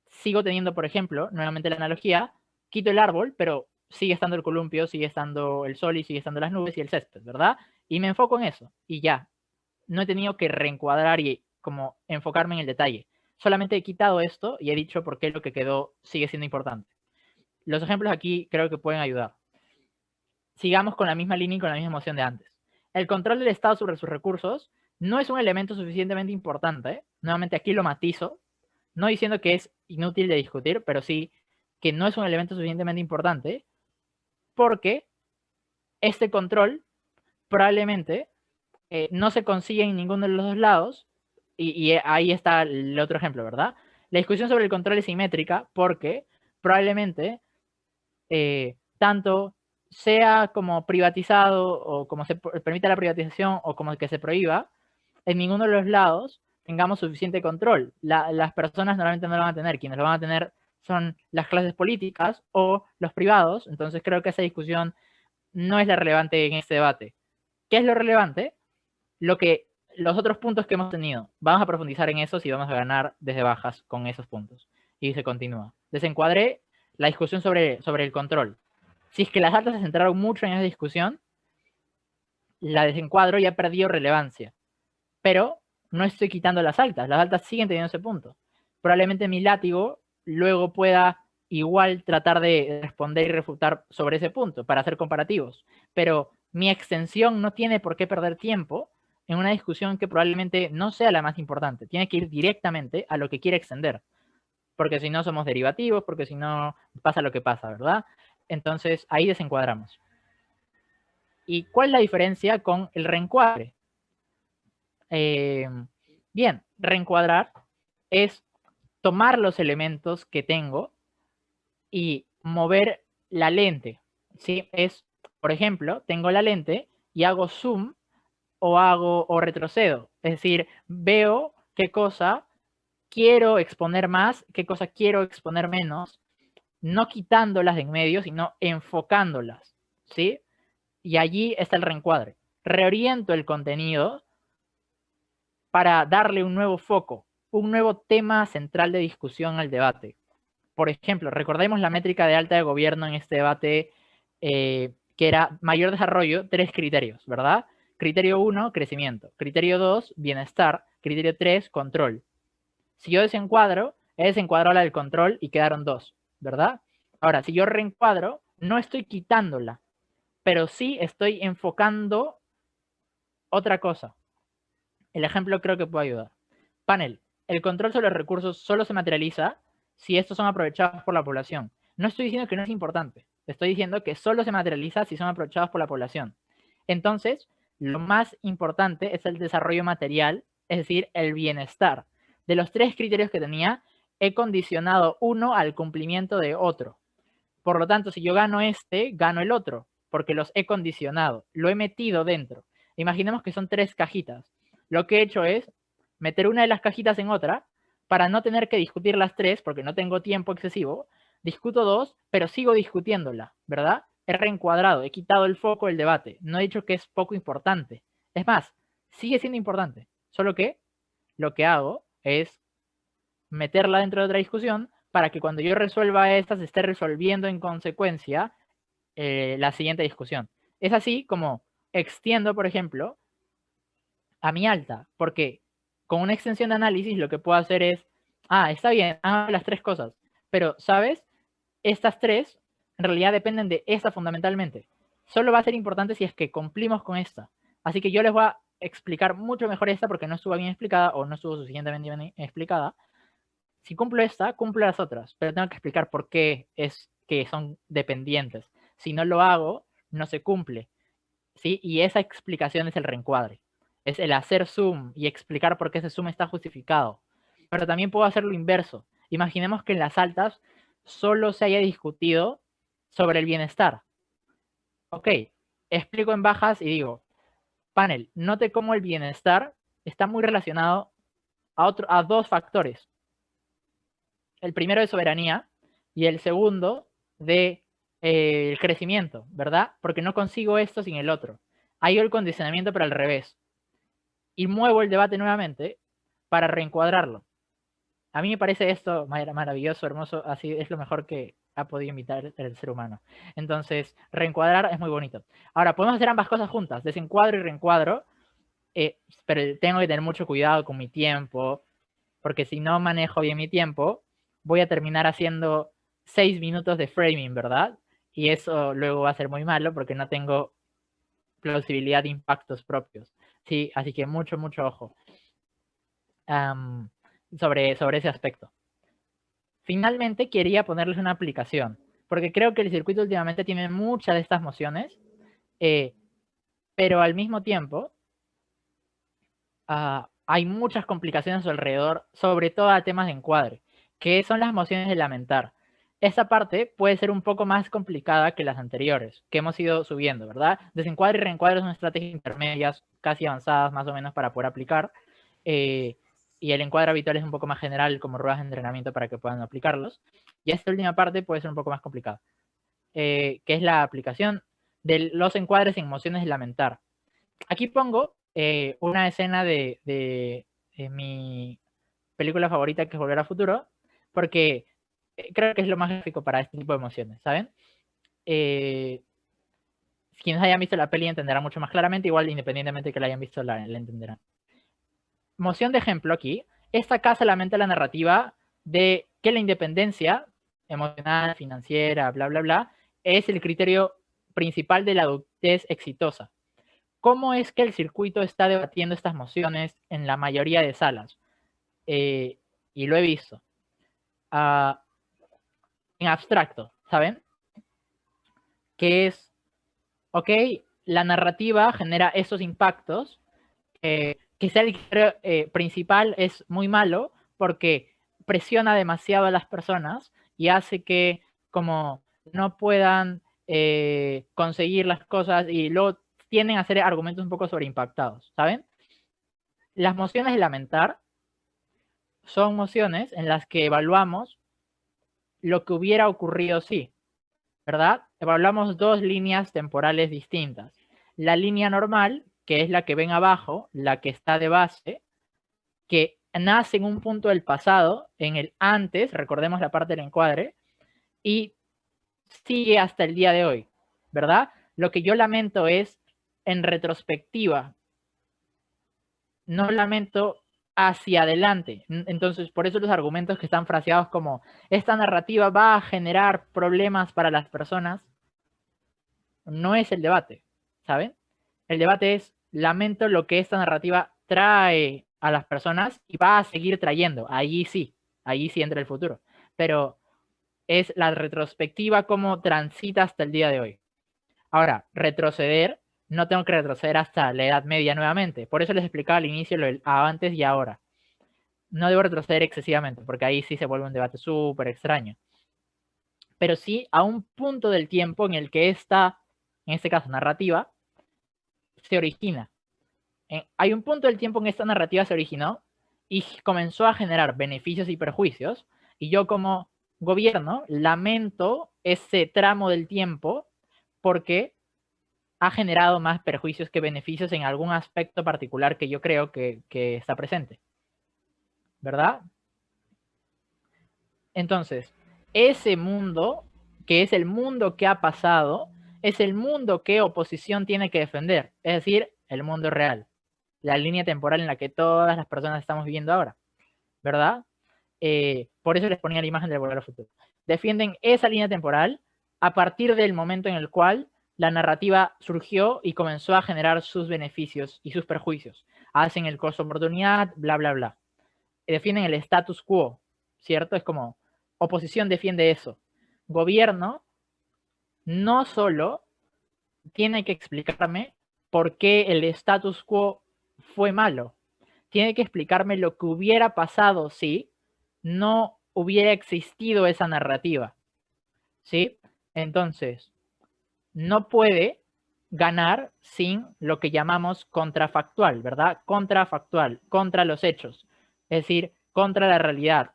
Sigo teniendo, por ejemplo, nuevamente la analogía, quito el árbol, pero sigue estando el columpio, sigue estando el sol y sigue estando las nubes y el césped, ¿verdad? Y me enfoco en eso y ya. No he tenido que reencuadrar y como enfocarme en el detalle. Solamente he quitado esto y he dicho por qué lo que quedó sigue siendo importante. Los ejemplos aquí creo que pueden ayudar. Sigamos con la misma línea y con la misma emoción de antes. El control del Estado sobre sus recursos no es un elemento suficientemente importante. Nuevamente aquí lo matizo, no diciendo que es inútil de discutir, pero sí que no es un elemento suficientemente importante porque este control probablemente no se consigue en ninguno de los dos lados y ahí está el otro ejemplo, ¿verdad? La discusión sobre el control es simétrica porque probablemente tanto sea como privatizado o como se permita la privatización o como que se prohíba, en ninguno de los lados tengamos suficiente control. Las personas normalmente no lo van a tener, quienes lo van a tener son las clases políticas o los privados, entonces creo que esa discusión no es la relevante en este debate. ¿Qué es lo relevante? Lo que los otros puntos que hemos tenido. Vamos a profundizar en esos y vamos a ganar desde bajas con esos puntos. Y se continúa. Desencuadré la discusión sobre el control. Si es que las altas se centraron mucho en esa discusión, la desencuadro y ha perdido relevancia. Pero no estoy quitando las altas siguen teniendo ese punto. Probablemente mi látigo luego pueda igual tratar de responder y refutar sobre ese punto para hacer comparativos, pero mi extensión no tiene por qué perder tiempo en una discusión que probablemente no sea la más importante, tiene que ir directamente a lo que quiere extender, porque si no somos derivativos, porque si no pasa lo que pasa, ¿verdad? Entonces ahí desencuadramos. ¿Y cuál es la diferencia con el reencuadre? Bien, reencuadrar es tomar los elementos que tengo y mover la lente, ¿sí? Es, por ejemplo, tengo la lente y hago zoom o retrocedo, es decir, veo qué cosa quiero exponer más, qué cosa quiero exponer menos, no quitándolas de en medio, sino enfocándolas, ¿sí? Y allí está el reencuadre. Reoriento el contenido para darle un nuevo foco, un nuevo tema central de discusión al debate. Por ejemplo, recordemos la métrica de alta de gobierno en este debate, que era mayor desarrollo, 3 criterios, ¿verdad? Criterio 1, crecimiento. Criterio 2, bienestar. Criterio 3, control. Si yo desencuadro, he desencuadrado la del control y quedaron 2, ¿verdad? Ahora, si yo reencuadro, no estoy quitándola, pero sí estoy enfocando otra cosa. El ejemplo creo que puede ayudar. Panel. El control sobre los recursos solo se materializa si estos son aprovechados por la población. No estoy diciendo que no es importante. Estoy diciendo que solo se materializa si son aprovechados por la población. Entonces, lo más importante es el desarrollo material, es decir, el bienestar. De los 3 criterios que tenía, he condicionado uno al cumplimiento de otro. Por lo tanto, si yo gano este, gano el otro, porque los he condicionado, lo he metido dentro. Imaginemos que son 3 cajitas. Lo que he hecho es meter una de las cajitas en otra para no tener que discutir las 3, porque no tengo tiempo excesivo. Discuto 2, pero sigo discutiéndola, ¿verdad? He reencuadrado, he quitado el foco del debate. No he dicho que es poco importante. Es más, sigue siendo importante. Solo que lo que hago es meterla dentro de otra discusión para que cuando yo resuelva esta se esté resolviendo en consecuencia la siguiente discusión. Es así como extiendo, por ejemplo, a mi alta, porque con una extensión de análisis lo que puedo hacer es, está bien, hago las 3 cosas, pero, ¿sabes? Estas 3 en realidad dependen de esta fundamentalmente. Solo va a ser importante si es que cumplimos con esta. Así que yo les voy a explicar mucho mejor esta porque no estuvo bien explicada o no estuvo suficientemente bien explicada. Si cumplo esta, cumplo las otras, pero tengo que explicar por qué es que son dependientes. Si no lo hago, no se cumple, ¿sí? Y esa explicación es el reencuadre. Es el hacer zoom y explicar por qué ese zoom está justificado. Pero también puedo hacer lo inverso. Imaginemos que en las altas solo se haya discutido sobre el bienestar. Ok, explico en bajas y digo, panel, note cómo el bienestar está muy relacionado a 2 factores. El primero de soberanía y el segundo de el crecimiento, ¿verdad? Porque no consigo esto sin el otro. Hay el condicionamiento, pero al revés. Y muevo el debate nuevamente para reencuadrarlo. A mí me parece esto maravilloso, hermoso, así es lo mejor que ha podido invitar el ser humano. Entonces, reencuadrar es muy bonito. Ahora, podemos hacer ambas cosas juntas, desencuadro y reencuadro, pero tengo que tener mucho cuidado con mi tiempo, porque si no manejo bien mi tiempo, voy a terminar haciendo 6 minutos de framing, ¿verdad? Y eso luego va a ser muy malo porque no tengo plausibilidad de impactos propios. Sí, así que mucho, mucho ojo sobre ese aspecto. Finalmente, quería ponerles una aplicación, porque creo que el circuito últimamente tiene muchas de estas mociones, pero al mismo tiempo hay muchas complicaciones a su alrededor, sobre todo a temas de encuadre, que son las mociones de lamentar. Esta parte puede ser un poco más complicada que las anteriores, que hemos ido subiendo, ¿verdad? Desencuadre y reencuadre son estrategias intermedias, casi avanzadas más o menos para poder aplicar, y el encuadre habitual es un poco más general, como ruedas de entrenamiento para que puedan aplicarlos. Y esta última parte puede ser un poco más complicada, que es la aplicación de los encuadres en mociones de lamentar. Aquí pongo una escena de mi película favorita, que es Volver al Futuro, porque creo que es lo más gráfico para este tipo de emociones, ¿saben? Quienes hayan visto la peli entenderán mucho más claramente, igual independientemente de que la hayan visto la entenderán. Moción de ejemplo aquí. Esta casa lamenta la narrativa de que la independencia emocional, financiera, bla, bla, bla, es el criterio principal de la adultez exitosa. ¿Cómo es que el circuito está debatiendo estas mociones en la mayoría de salas? Y lo he visto. En abstracto, ¿saben? Que es, ok, la narrativa genera esos impactos, que sea el criterio principal es muy malo porque presiona demasiado a las personas y hace que como no puedan conseguir las cosas y luego tienden a hacer argumentos un poco sobreimpactados, ¿saben? Las mociones de lamentar son mociones en las que evaluamos lo que hubiera ocurrido si, ¿verdad? Evaluamos 2 líneas temporales distintas. La línea normal, que es la que ven abajo, la que está de base, que nace en un punto del pasado, en el antes, recordemos la parte del encuadre, y sigue hasta el día de hoy, ¿verdad? Lo que yo lamento es en retrospectiva, no lamento hacia adelante. Entonces, por eso los argumentos que están fraseados como esta narrativa va a generar problemas para las personas, no es el debate, ¿saben? El debate es, lamento lo que esta narrativa trae a las personas y va a seguir trayendo. Allí sí entra el futuro. Pero es la retrospectiva como transita hasta el día de hoy. Ahora, retroceder, no tengo que retroceder hasta la Edad Media nuevamente. Por eso les explicaba al inicio lo del antes y ahora. No debo retroceder excesivamente, porque ahí sí se vuelve un debate súper extraño. Pero sí a un punto del tiempo en el que esta, en este caso narrativa, se origina. Hay un punto del tiempo en que esta narrativa se originó y comenzó a generar beneficios y perjuicios. Y yo como gobierno lamento ese tramo del tiempo porque ha generado más perjuicios que beneficios en algún aspecto particular que yo creo que está presente. ¿Verdad? Entonces, ese mundo, que es el mundo que ha pasado, es el mundo que oposición tiene que defender, es decir, el mundo real, la línea temporal en la que todas las personas estamos viviendo ahora, ¿verdad? Por eso les ponía la imagen del Volver al Futuro. Defienden esa línea temporal a partir del momento en el cual la narrativa surgió y comenzó a generar sus beneficios y sus perjuicios. Hacen el costo de oportunidad, bla, bla, bla. Defienden el status quo, ¿cierto? Es como, oposición defiende eso. Gobierno no solo tiene que explicarme por qué el status quo fue malo, tiene que explicarme lo que hubiera pasado si no hubiera existido esa narrativa, ¿sí? Entonces, no puede ganar sin lo que llamamos contrafactual, ¿verdad? Contrafactual, contra los hechos, es decir, contra la realidad,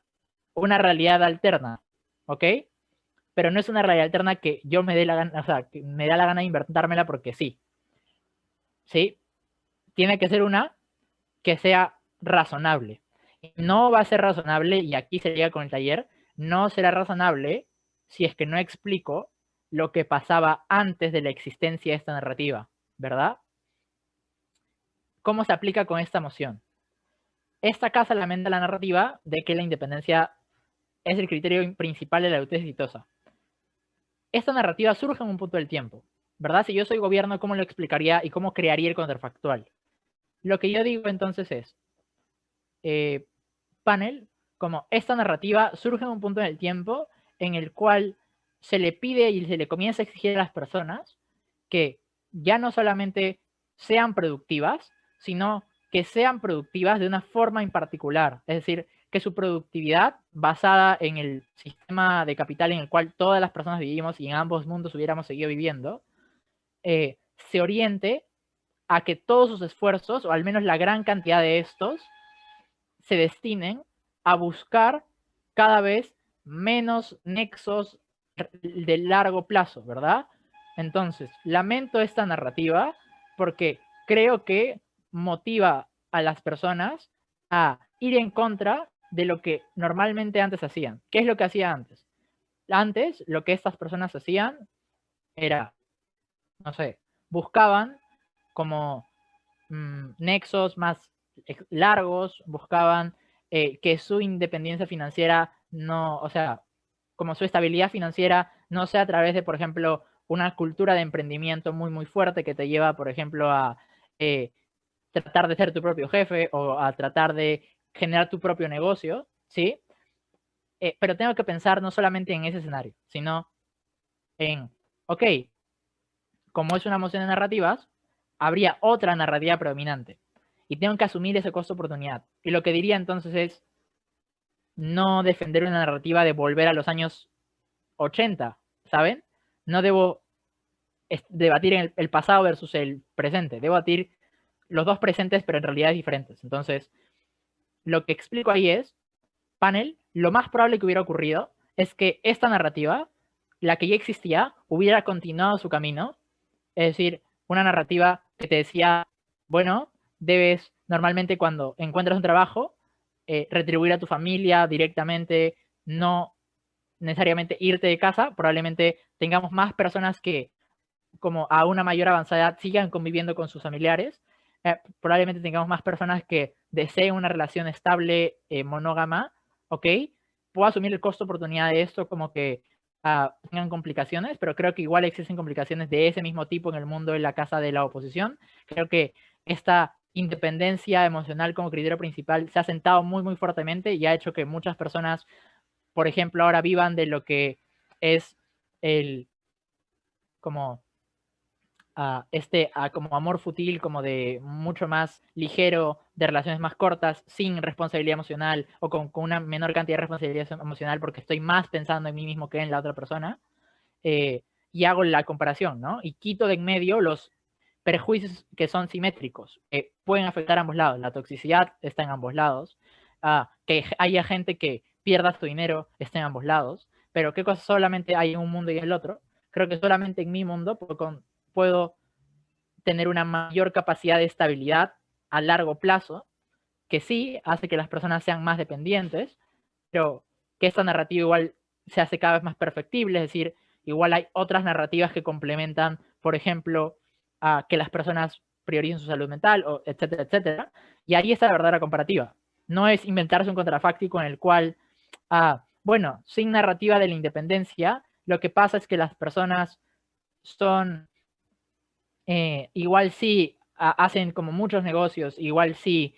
una realidad alterna, ¿ok? Pero no es una realidad alterna que yo me dé la gana, o sea, que me da la gana de inventármela porque sí, ¿sí? Tiene que ser una que sea razonable. No va a ser razonable, y aquí se llega con el taller, no será razonable si es que no explico lo que pasaba antes de la existencia de esta narrativa, ¿verdad? ¿Cómo se aplica con esta moción? Esta casa lamenta la narrativa de que la independencia es el criterio principal de la adultez exitosa. Esta narrativa surge en un punto del tiempo, ¿verdad? Si yo soy gobierno, ¿cómo lo explicaría y cómo crearía el contrafactual? Lo que yo digo entonces es, panel, como esta narrativa surge en un punto en el tiempo en el cual se le pide y se le comienza a exigir a las personas que ya no solamente sean productivas, sino que sean productivas de una forma en particular. Es decir, que su productividad basada en el sistema de capital en el cual todas las personas vivimos y en ambos mundos hubiéramos seguido viviendo, se oriente a que todos sus esfuerzos, o al menos la gran cantidad de estos, se destinen a buscar cada vez menos nexos de largo plazo, ¿verdad? Entonces, lamento esta narrativa porque creo que motiva a las personas a ir en contra de lo que normalmente antes hacían. ¿Qué es lo que hacía antes? Antes, lo que estas personas hacían era, no sé, buscaban como nexos más largos, buscaban que su independencia financiera no, o sea, como su estabilidad financiera no sea a través de, por ejemplo, una cultura de emprendimiento muy, muy fuerte que te lleva, por ejemplo, a tratar de ser tu propio jefe o a tratar de generar tu propio negocio, ¿sí? Pero tengo que pensar no solamente en ese escenario, sino en, ok, como es una moción de narrativas, habría otra narrativa predominante. Y tengo que asumir ese costo de oportunidad. Y lo que diría entonces es no defender una narrativa de volver a los años 80, ¿saben? No debo debatir el pasado versus el presente. Debo debatir los dos presentes, pero en realidades diferentes. Entonces, lo que explico ahí es, panel, lo más probable que hubiera ocurrido es que esta narrativa, la que ya existía, hubiera continuado su camino. Es decir, una narrativa que te decía, bueno, debes normalmente cuando encuentras un trabajo, retribuir a tu familia directamente, no necesariamente irte de casa, probablemente tengamos más personas que como a una mayor avanzada edad sigan conviviendo con sus familiares. Probablemente tengamos más personas que deseen una relación estable, monógama, ¿ok? Puedo asumir el costo-oportunidad de esto como que tengan complicaciones, pero creo que igual existen complicaciones de ese mismo tipo en el mundo de la casa de la oposición. Creo que esta independencia emocional como criterio principal se ha sentado muy, muy fuertemente y ha hecho que muchas personas, por ejemplo, ahora vivan de lo que es el como como amor fútil, como de mucho más ligero, de relaciones más cortas, sin responsabilidad emocional o con una menor cantidad de responsabilidad emocional porque estoy más pensando en mí mismo que en la otra persona. Y hago la comparación, ¿no? Y quito de en medio los perjuicios que son simétricos, que pueden afectar a ambos lados. La toxicidad está en ambos lados. Que haya gente que pierda su dinero está en ambos lados. Pero ¿qué cosa solamente hay en un mundo y en el otro? Creo que solamente en mi mundo puedo tener una mayor capacidad de estabilidad a largo plazo, que sí hace que las personas sean más dependientes, pero que esta narrativa igual se hace cada vez más perfectible, es decir, igual hay otras narrativas que complementan, por ejemplo, a que las personas prioricen su salud mental, o etcétera, etcétera, y ahí está la verdadera comparativa. No es inventarse un contrafáctico en el cual, bueno, sin narrativa de la independencia, lo que pasa es que las personas son igual sí hacen como muchos negocios, igual sí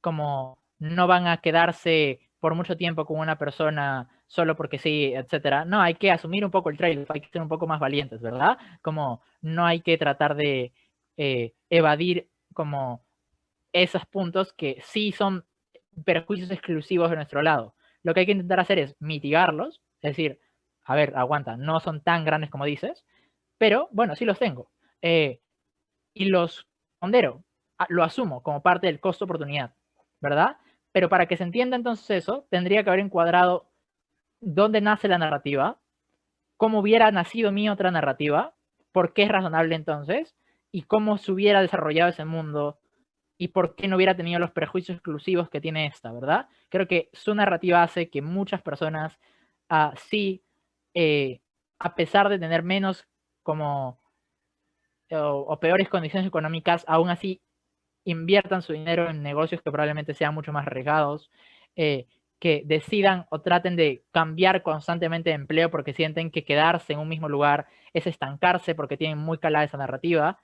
como no van a quedarse por mucho tiempo con una persona solo porque sí, etcétera. No, hay que asumir un poco el trade-off, hay que ser un poco más valientes, ¿verdad? Como no hay que tratar de evadir como esos puntos que sí son perjuicios exclusivos de nuestro lado. Lo que hay que intentar hacer es mitigarlos, es decir, a ver, aguanta, no son tan grandes como dices, pero bueno, sí los tengo. Y los pondero, lo asumo como parte del costo-oportunidad, ¿verdad? Pero para que se entienda entonces eso, tendría que haber encuadrado dónde nace la narrativa, cómo hubiera nacido mi otra narrativa, por qué es razonable entonces, y cómo se hubiera desarrollado ese mundo, y por qué no hubiera tenido los prejuicios exclusivos que tiene esta, ¿verdad? Creo que su narrativa hace que muchas personas sí, a pesar de tener menos como o peores condiciones económicas, aún así inviertan su dinero en negocios que probablemente sean mucho más arriesgados, que decidan o traten de cambiar constantemente de empleo porque sienten que quedarse en un mismo lugar es estancarse porque tienen muy calada esa narrativa,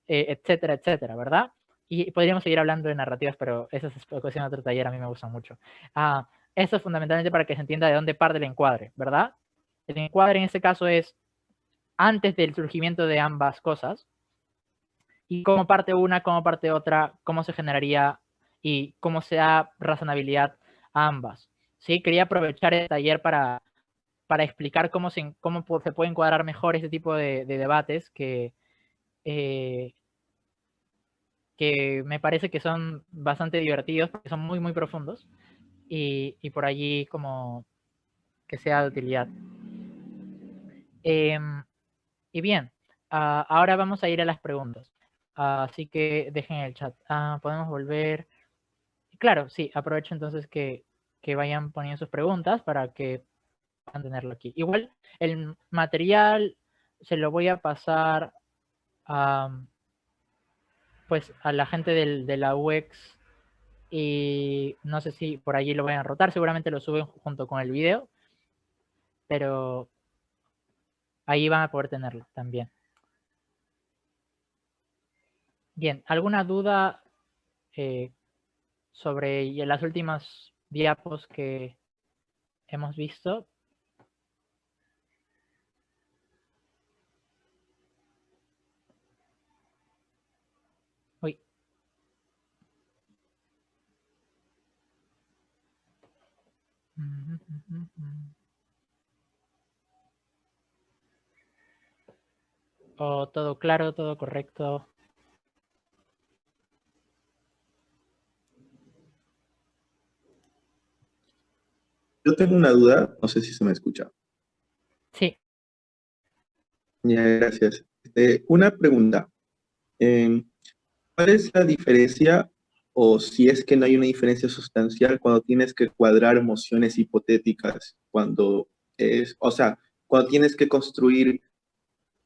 etcétera, etcétera, ¿verdad? Y podríamos seguir hablando de narrativas, pero esa es cuestión de otro taller, a mí me gusta mucho. Eso es fundamentalmente para que se entienda de dónde parte el encuadre, ¿verdad? El encuadre en este caso es antes del surgimiento de ambas cosas, y cómo parte una, cómo parte otra, cómo se generaría y cómo se da razonabilidad a ambas. ¿Sí? Quería aprovechar el taller para explicar cómo se puede encuadrar mejor ese tipo de debates eh, que me parece que son bastante divertidos, porque son muy, muy profundos, y por allí como que sea de utilidad. Y bien, ahora vamos a ir a las preguntas. Así que dejen el chat. Podemos volver. Claro, sí, aprovecho entonces que vayan poniendo sus preguntas para que puedan tenerlo aquí. Igual el material se lo voy a pasar pues a la gente de la UX y no sé si por allí lo vayan a rotar, seguramente lo suben junto con el video, pero ahí van a poder tenerlo también. Bien, ¿alguna duda sobre las últimas diapos que hemos visto? Uy. Oh, todo claro, todo correcto. Yo tengo una duda, no sé si se me escucha. Sí. Ya, gracias. Una pregunta. ¿Cuál es la diferencia o si es que no hay una diferencia sustancial cuando tienes que cuadrar emociones hipotéticas, o sea, cuando tienes que construir,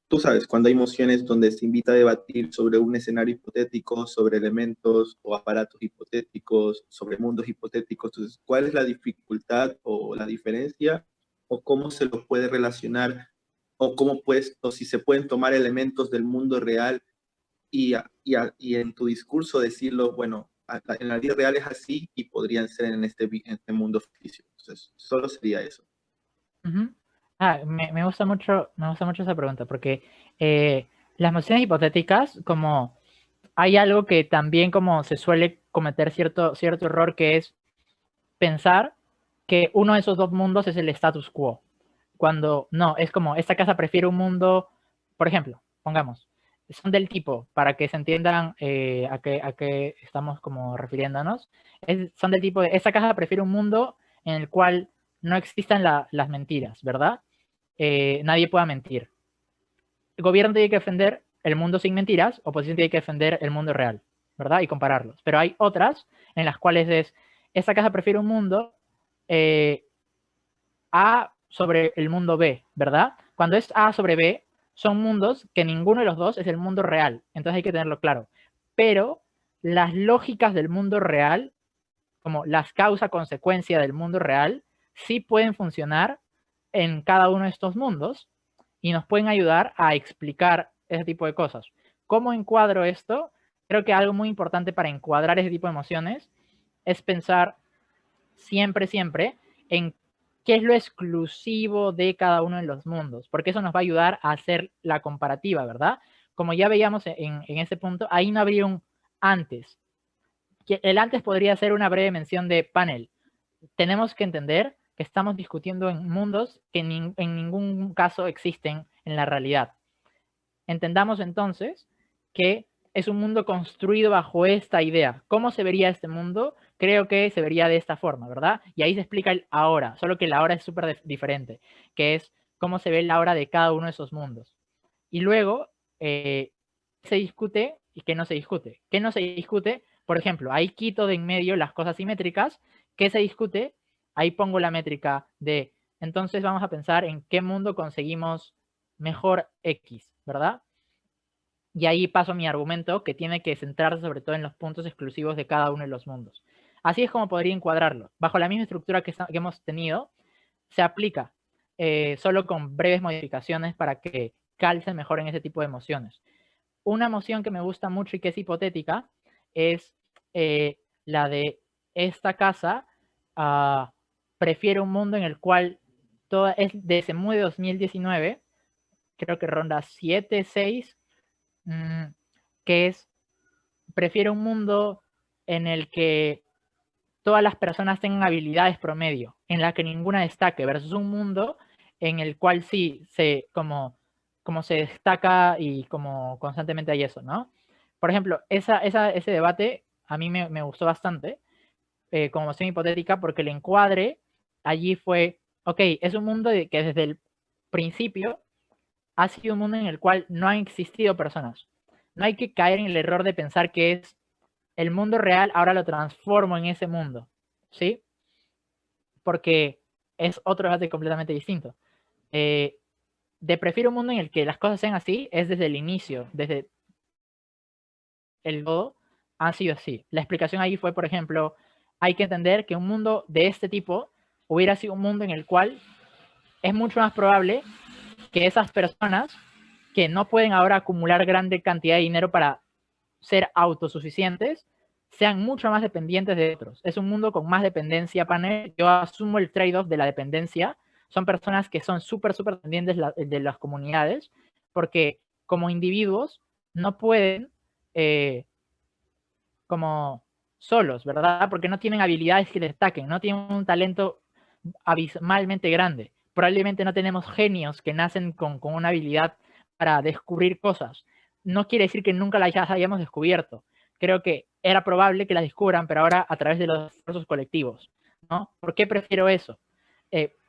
tú sabes, cuando hay mociones donde se invita a debatir sobre un escenario hipotético, sobre elementos o aparatos hipotéticos, sobre mundos hipotéticos. Entonces, ¿cuál es la dificultad o la diferencia? ¿O cómo se los puede relacionar? ¿O cómo pues, o si se pueden tomar elementos del mundo real y en tu discurso decirlo, bueno, en la vida real es así y podrían ser en este mundo ficticio? Entonces, solo sería eso. Ujú. Me gusta mucho esa pregunta, porque las mociones hipotéticas, como hay algo que también como se suele cometer cierto error, que es pensar que uno de esos dos mundos es el status quo. Cuando no, es como, esta casa prefiere un mundo, por ejemplo, pongamos, son del tipo, para que se entiendan a qué estamos como refiriéndonos, son del tipo de, esta casa prefiere un mundo en el cual no existan las mentiras, ¿verdad? Nadie pueda mentir. El gobierno tiene que defender el mundo sin mentiras, oposición tiene que defender el mundo real, ¿verdad? Y compararlos. Pero hay otras en las cuales es, esta casa prefiere un mundo A sobre el mundo B, ¿verdad? Cuando es A sobre B, son mundos que ninguno de los dos es el mundo real. Entonces hay que tenerlo claro. Pero las lógicas del mundo real, como las causa-consecuencia del mundo real, sí pueden funcionar en cada uno de estos mundos y nos pueden ayudar a explicar ese tipo de cosas. ¿Cómo encuadro esto? Creo que algo muy importante para encuadrar ese tipo de emociones es pensar siempre en qué es lo exclusivo de cada uno de los mundos, porque eso nos va a ayudar a hacer la comparativa, ¿verdad? Como ya veíamos en ese punto, ahí no habría un antes. El antes podría ser una breve mención de panel. Tenemos que entender que estamos discutiendo en mundos que en ningún caso existen en la realidad. Entendamos entonces que es un mundo construido bajo esta idea. ¿Cómo se vería este mundo? Creo que se vería de esta forma, ¿verdad? Y ahí se explica el ahora, solo que el ahora es súper diferente, que es cómo se ve el ahora de cada uno de esos mundos. Y luego se discute y qué no se discute. ¿Qué no se discute? Por ejemplo, ahí quito de en medio las cosas simétricas. ¿Qué se discute? Ahí pongo la métrica de, entonces vamos a pensar en qué mundo conseguimos mejor X, ¿verdad? Y ahí paso mi argumento, que tiene que centrarse sobre todo en los puntos exclusivos de cada uno de los mundos. Así es como podría encuadrarlo. Bajo la misma estructura que hemos tenido, se aplica, solo con breves modificaciones para que calce mejor en ese tipo de emociones. Una emoción que me gusta mucho y que es hipotética es la de esta casa prefiere un mundo en el cual es de Semue de 2019, creo que ronda 7, 6, que es, prefiere un mundo en el que todas las personas tengan habilidades promedio, en la que ninguna destaque, versus un mundo en el cual sí como se destaca y como constantemente hay eso, ¿no? Por ejemplo, ese debate a mí me gustó bastante, como moción hipotética, porque el encuadre allí fue, ok, es un mundo que desde el principio ha sido un mundo en el cual no han existido personas. No hay que caer en el error de pensar que es el mundo real, ahora lo transformo en ese mundo, ¿sí? Porque es otro debate completamente distinto. De prefiero un mundo en el que las cosas sean así, es desde el inicio, desde el todo, ha sido así. La explicación ahí fue, por ejemplo, hay que entender que un mundo de este tipo hubiera sido un mundo en el cual es mucho más probable que esas personas que no pueden ahora acumular grande cantidad de dinero para ser autosuficientes, sean mucho más dependientes de otros. Es un mundo con más dependencia, panel. Yo asumo el trade-off de la dependencia. Son personas que son súper dependientes de las comunidades, porque como individuos no pueden como solos, ¿verdad? Porque no tienen habilidades que destaquen, no tienen un talento abismalmente grande. Probablemente no tenemos genios que nacen con una habilidad para descubrir cosas. No quiere decir que nunca las hayamos descubierto. Creo que era probable que las descubran, pero ahora a través de los esfuerzos colectivos, ¿no? ¿Por qué prefiero eso?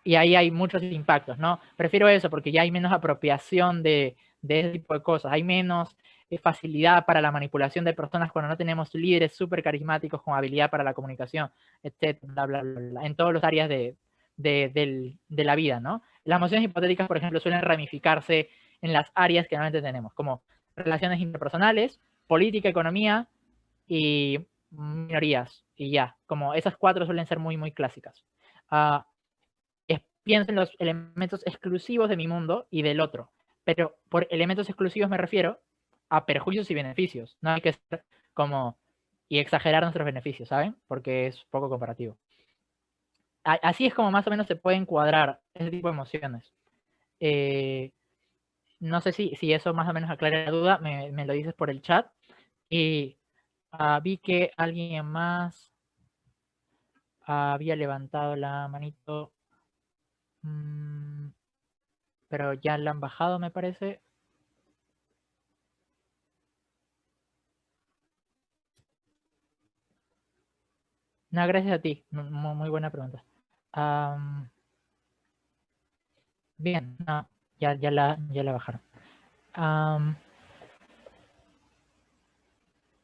Y ahí hay muchos impactos, ¿no? Prefiero eso porque ya hay menos apropiación de ese tipo de cosas. Hay menos facilidad para la manipulación de personas cuando no tenemos líderes súper carismáticos con habilidad para la comunicación, etcétera, bla, bla, bla, en todas las áreas de la vida, ¿no? Las emociones hipotéticas, por ejemplo, suelen ramificarse en las áreas que normalmente tenemos, como relaciones interpersonales, política, economía y minorías, y ya, como esas 4 suelen ser muy, muy clásicas. Pienso en los elementos exclusivos de mi mundo y del otro, pero por elementos exclusivos me refiero a perjuicios y beneficios. No hay que ser como y exagerar nuestros beneficios, ¿saben? Porque es poco comparativo. Así es como más o menos se pueden cuadrar ese tipo de emociones. No sé si eso más o menos aclara la duda, me lo dices por el chat. Y vi que alguien más había levantado la manito. Pero ya la han bajado, me parece. No, gracias a ti. Muy buena pregunta. Bien, no, ya la bajaron.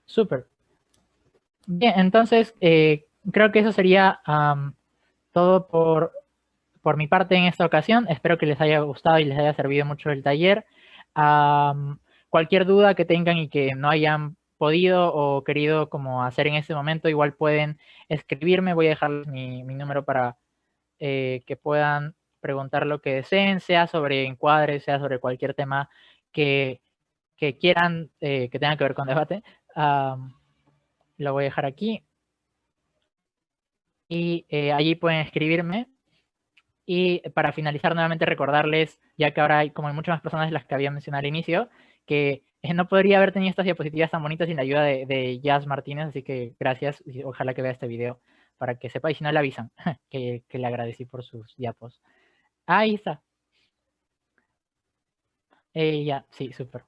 Súper. Bien, entonces creo que eso sería todo por mi parte en esta ocasión. Espero que les haya gustado y les haya servido mucho el taller. Cualquier duda que tengan y que no hayan podido o querido como hacer en este momento, igual pueden escribirme. Voy a dejarles mi número para que puedan preguntar lo que deseen, sea sobre encuadres, sea sobre cualquier tema que quieran que tenga que ver con debate. Lo voy a dejar aquí. Y allí pueden escribirme. Y para finalizar, nuevamente recordarles, ya que ahora hay como hay muchas más personas de las que había mencionado al inicio, que no podría haber tenido estas diapositivas tan bonitas sin la ayuda de Jazz Martínez, así que gracias y ojalá que vea este video para que sepa, y si no le avisan, que le agradecí por sus diapos. Ahí está. Ya, sí, súper.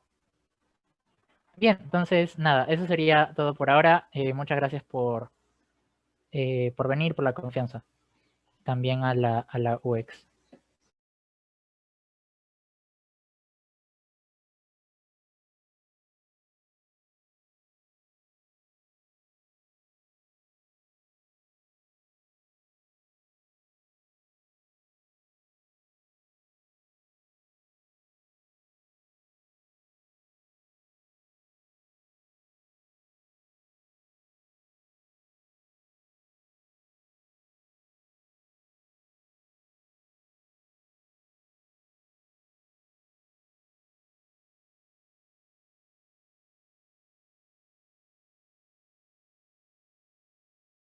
Bien, entonces nada, eso sería todo por ahora. Muchas gracias por venir, por la confianza. También a la UX.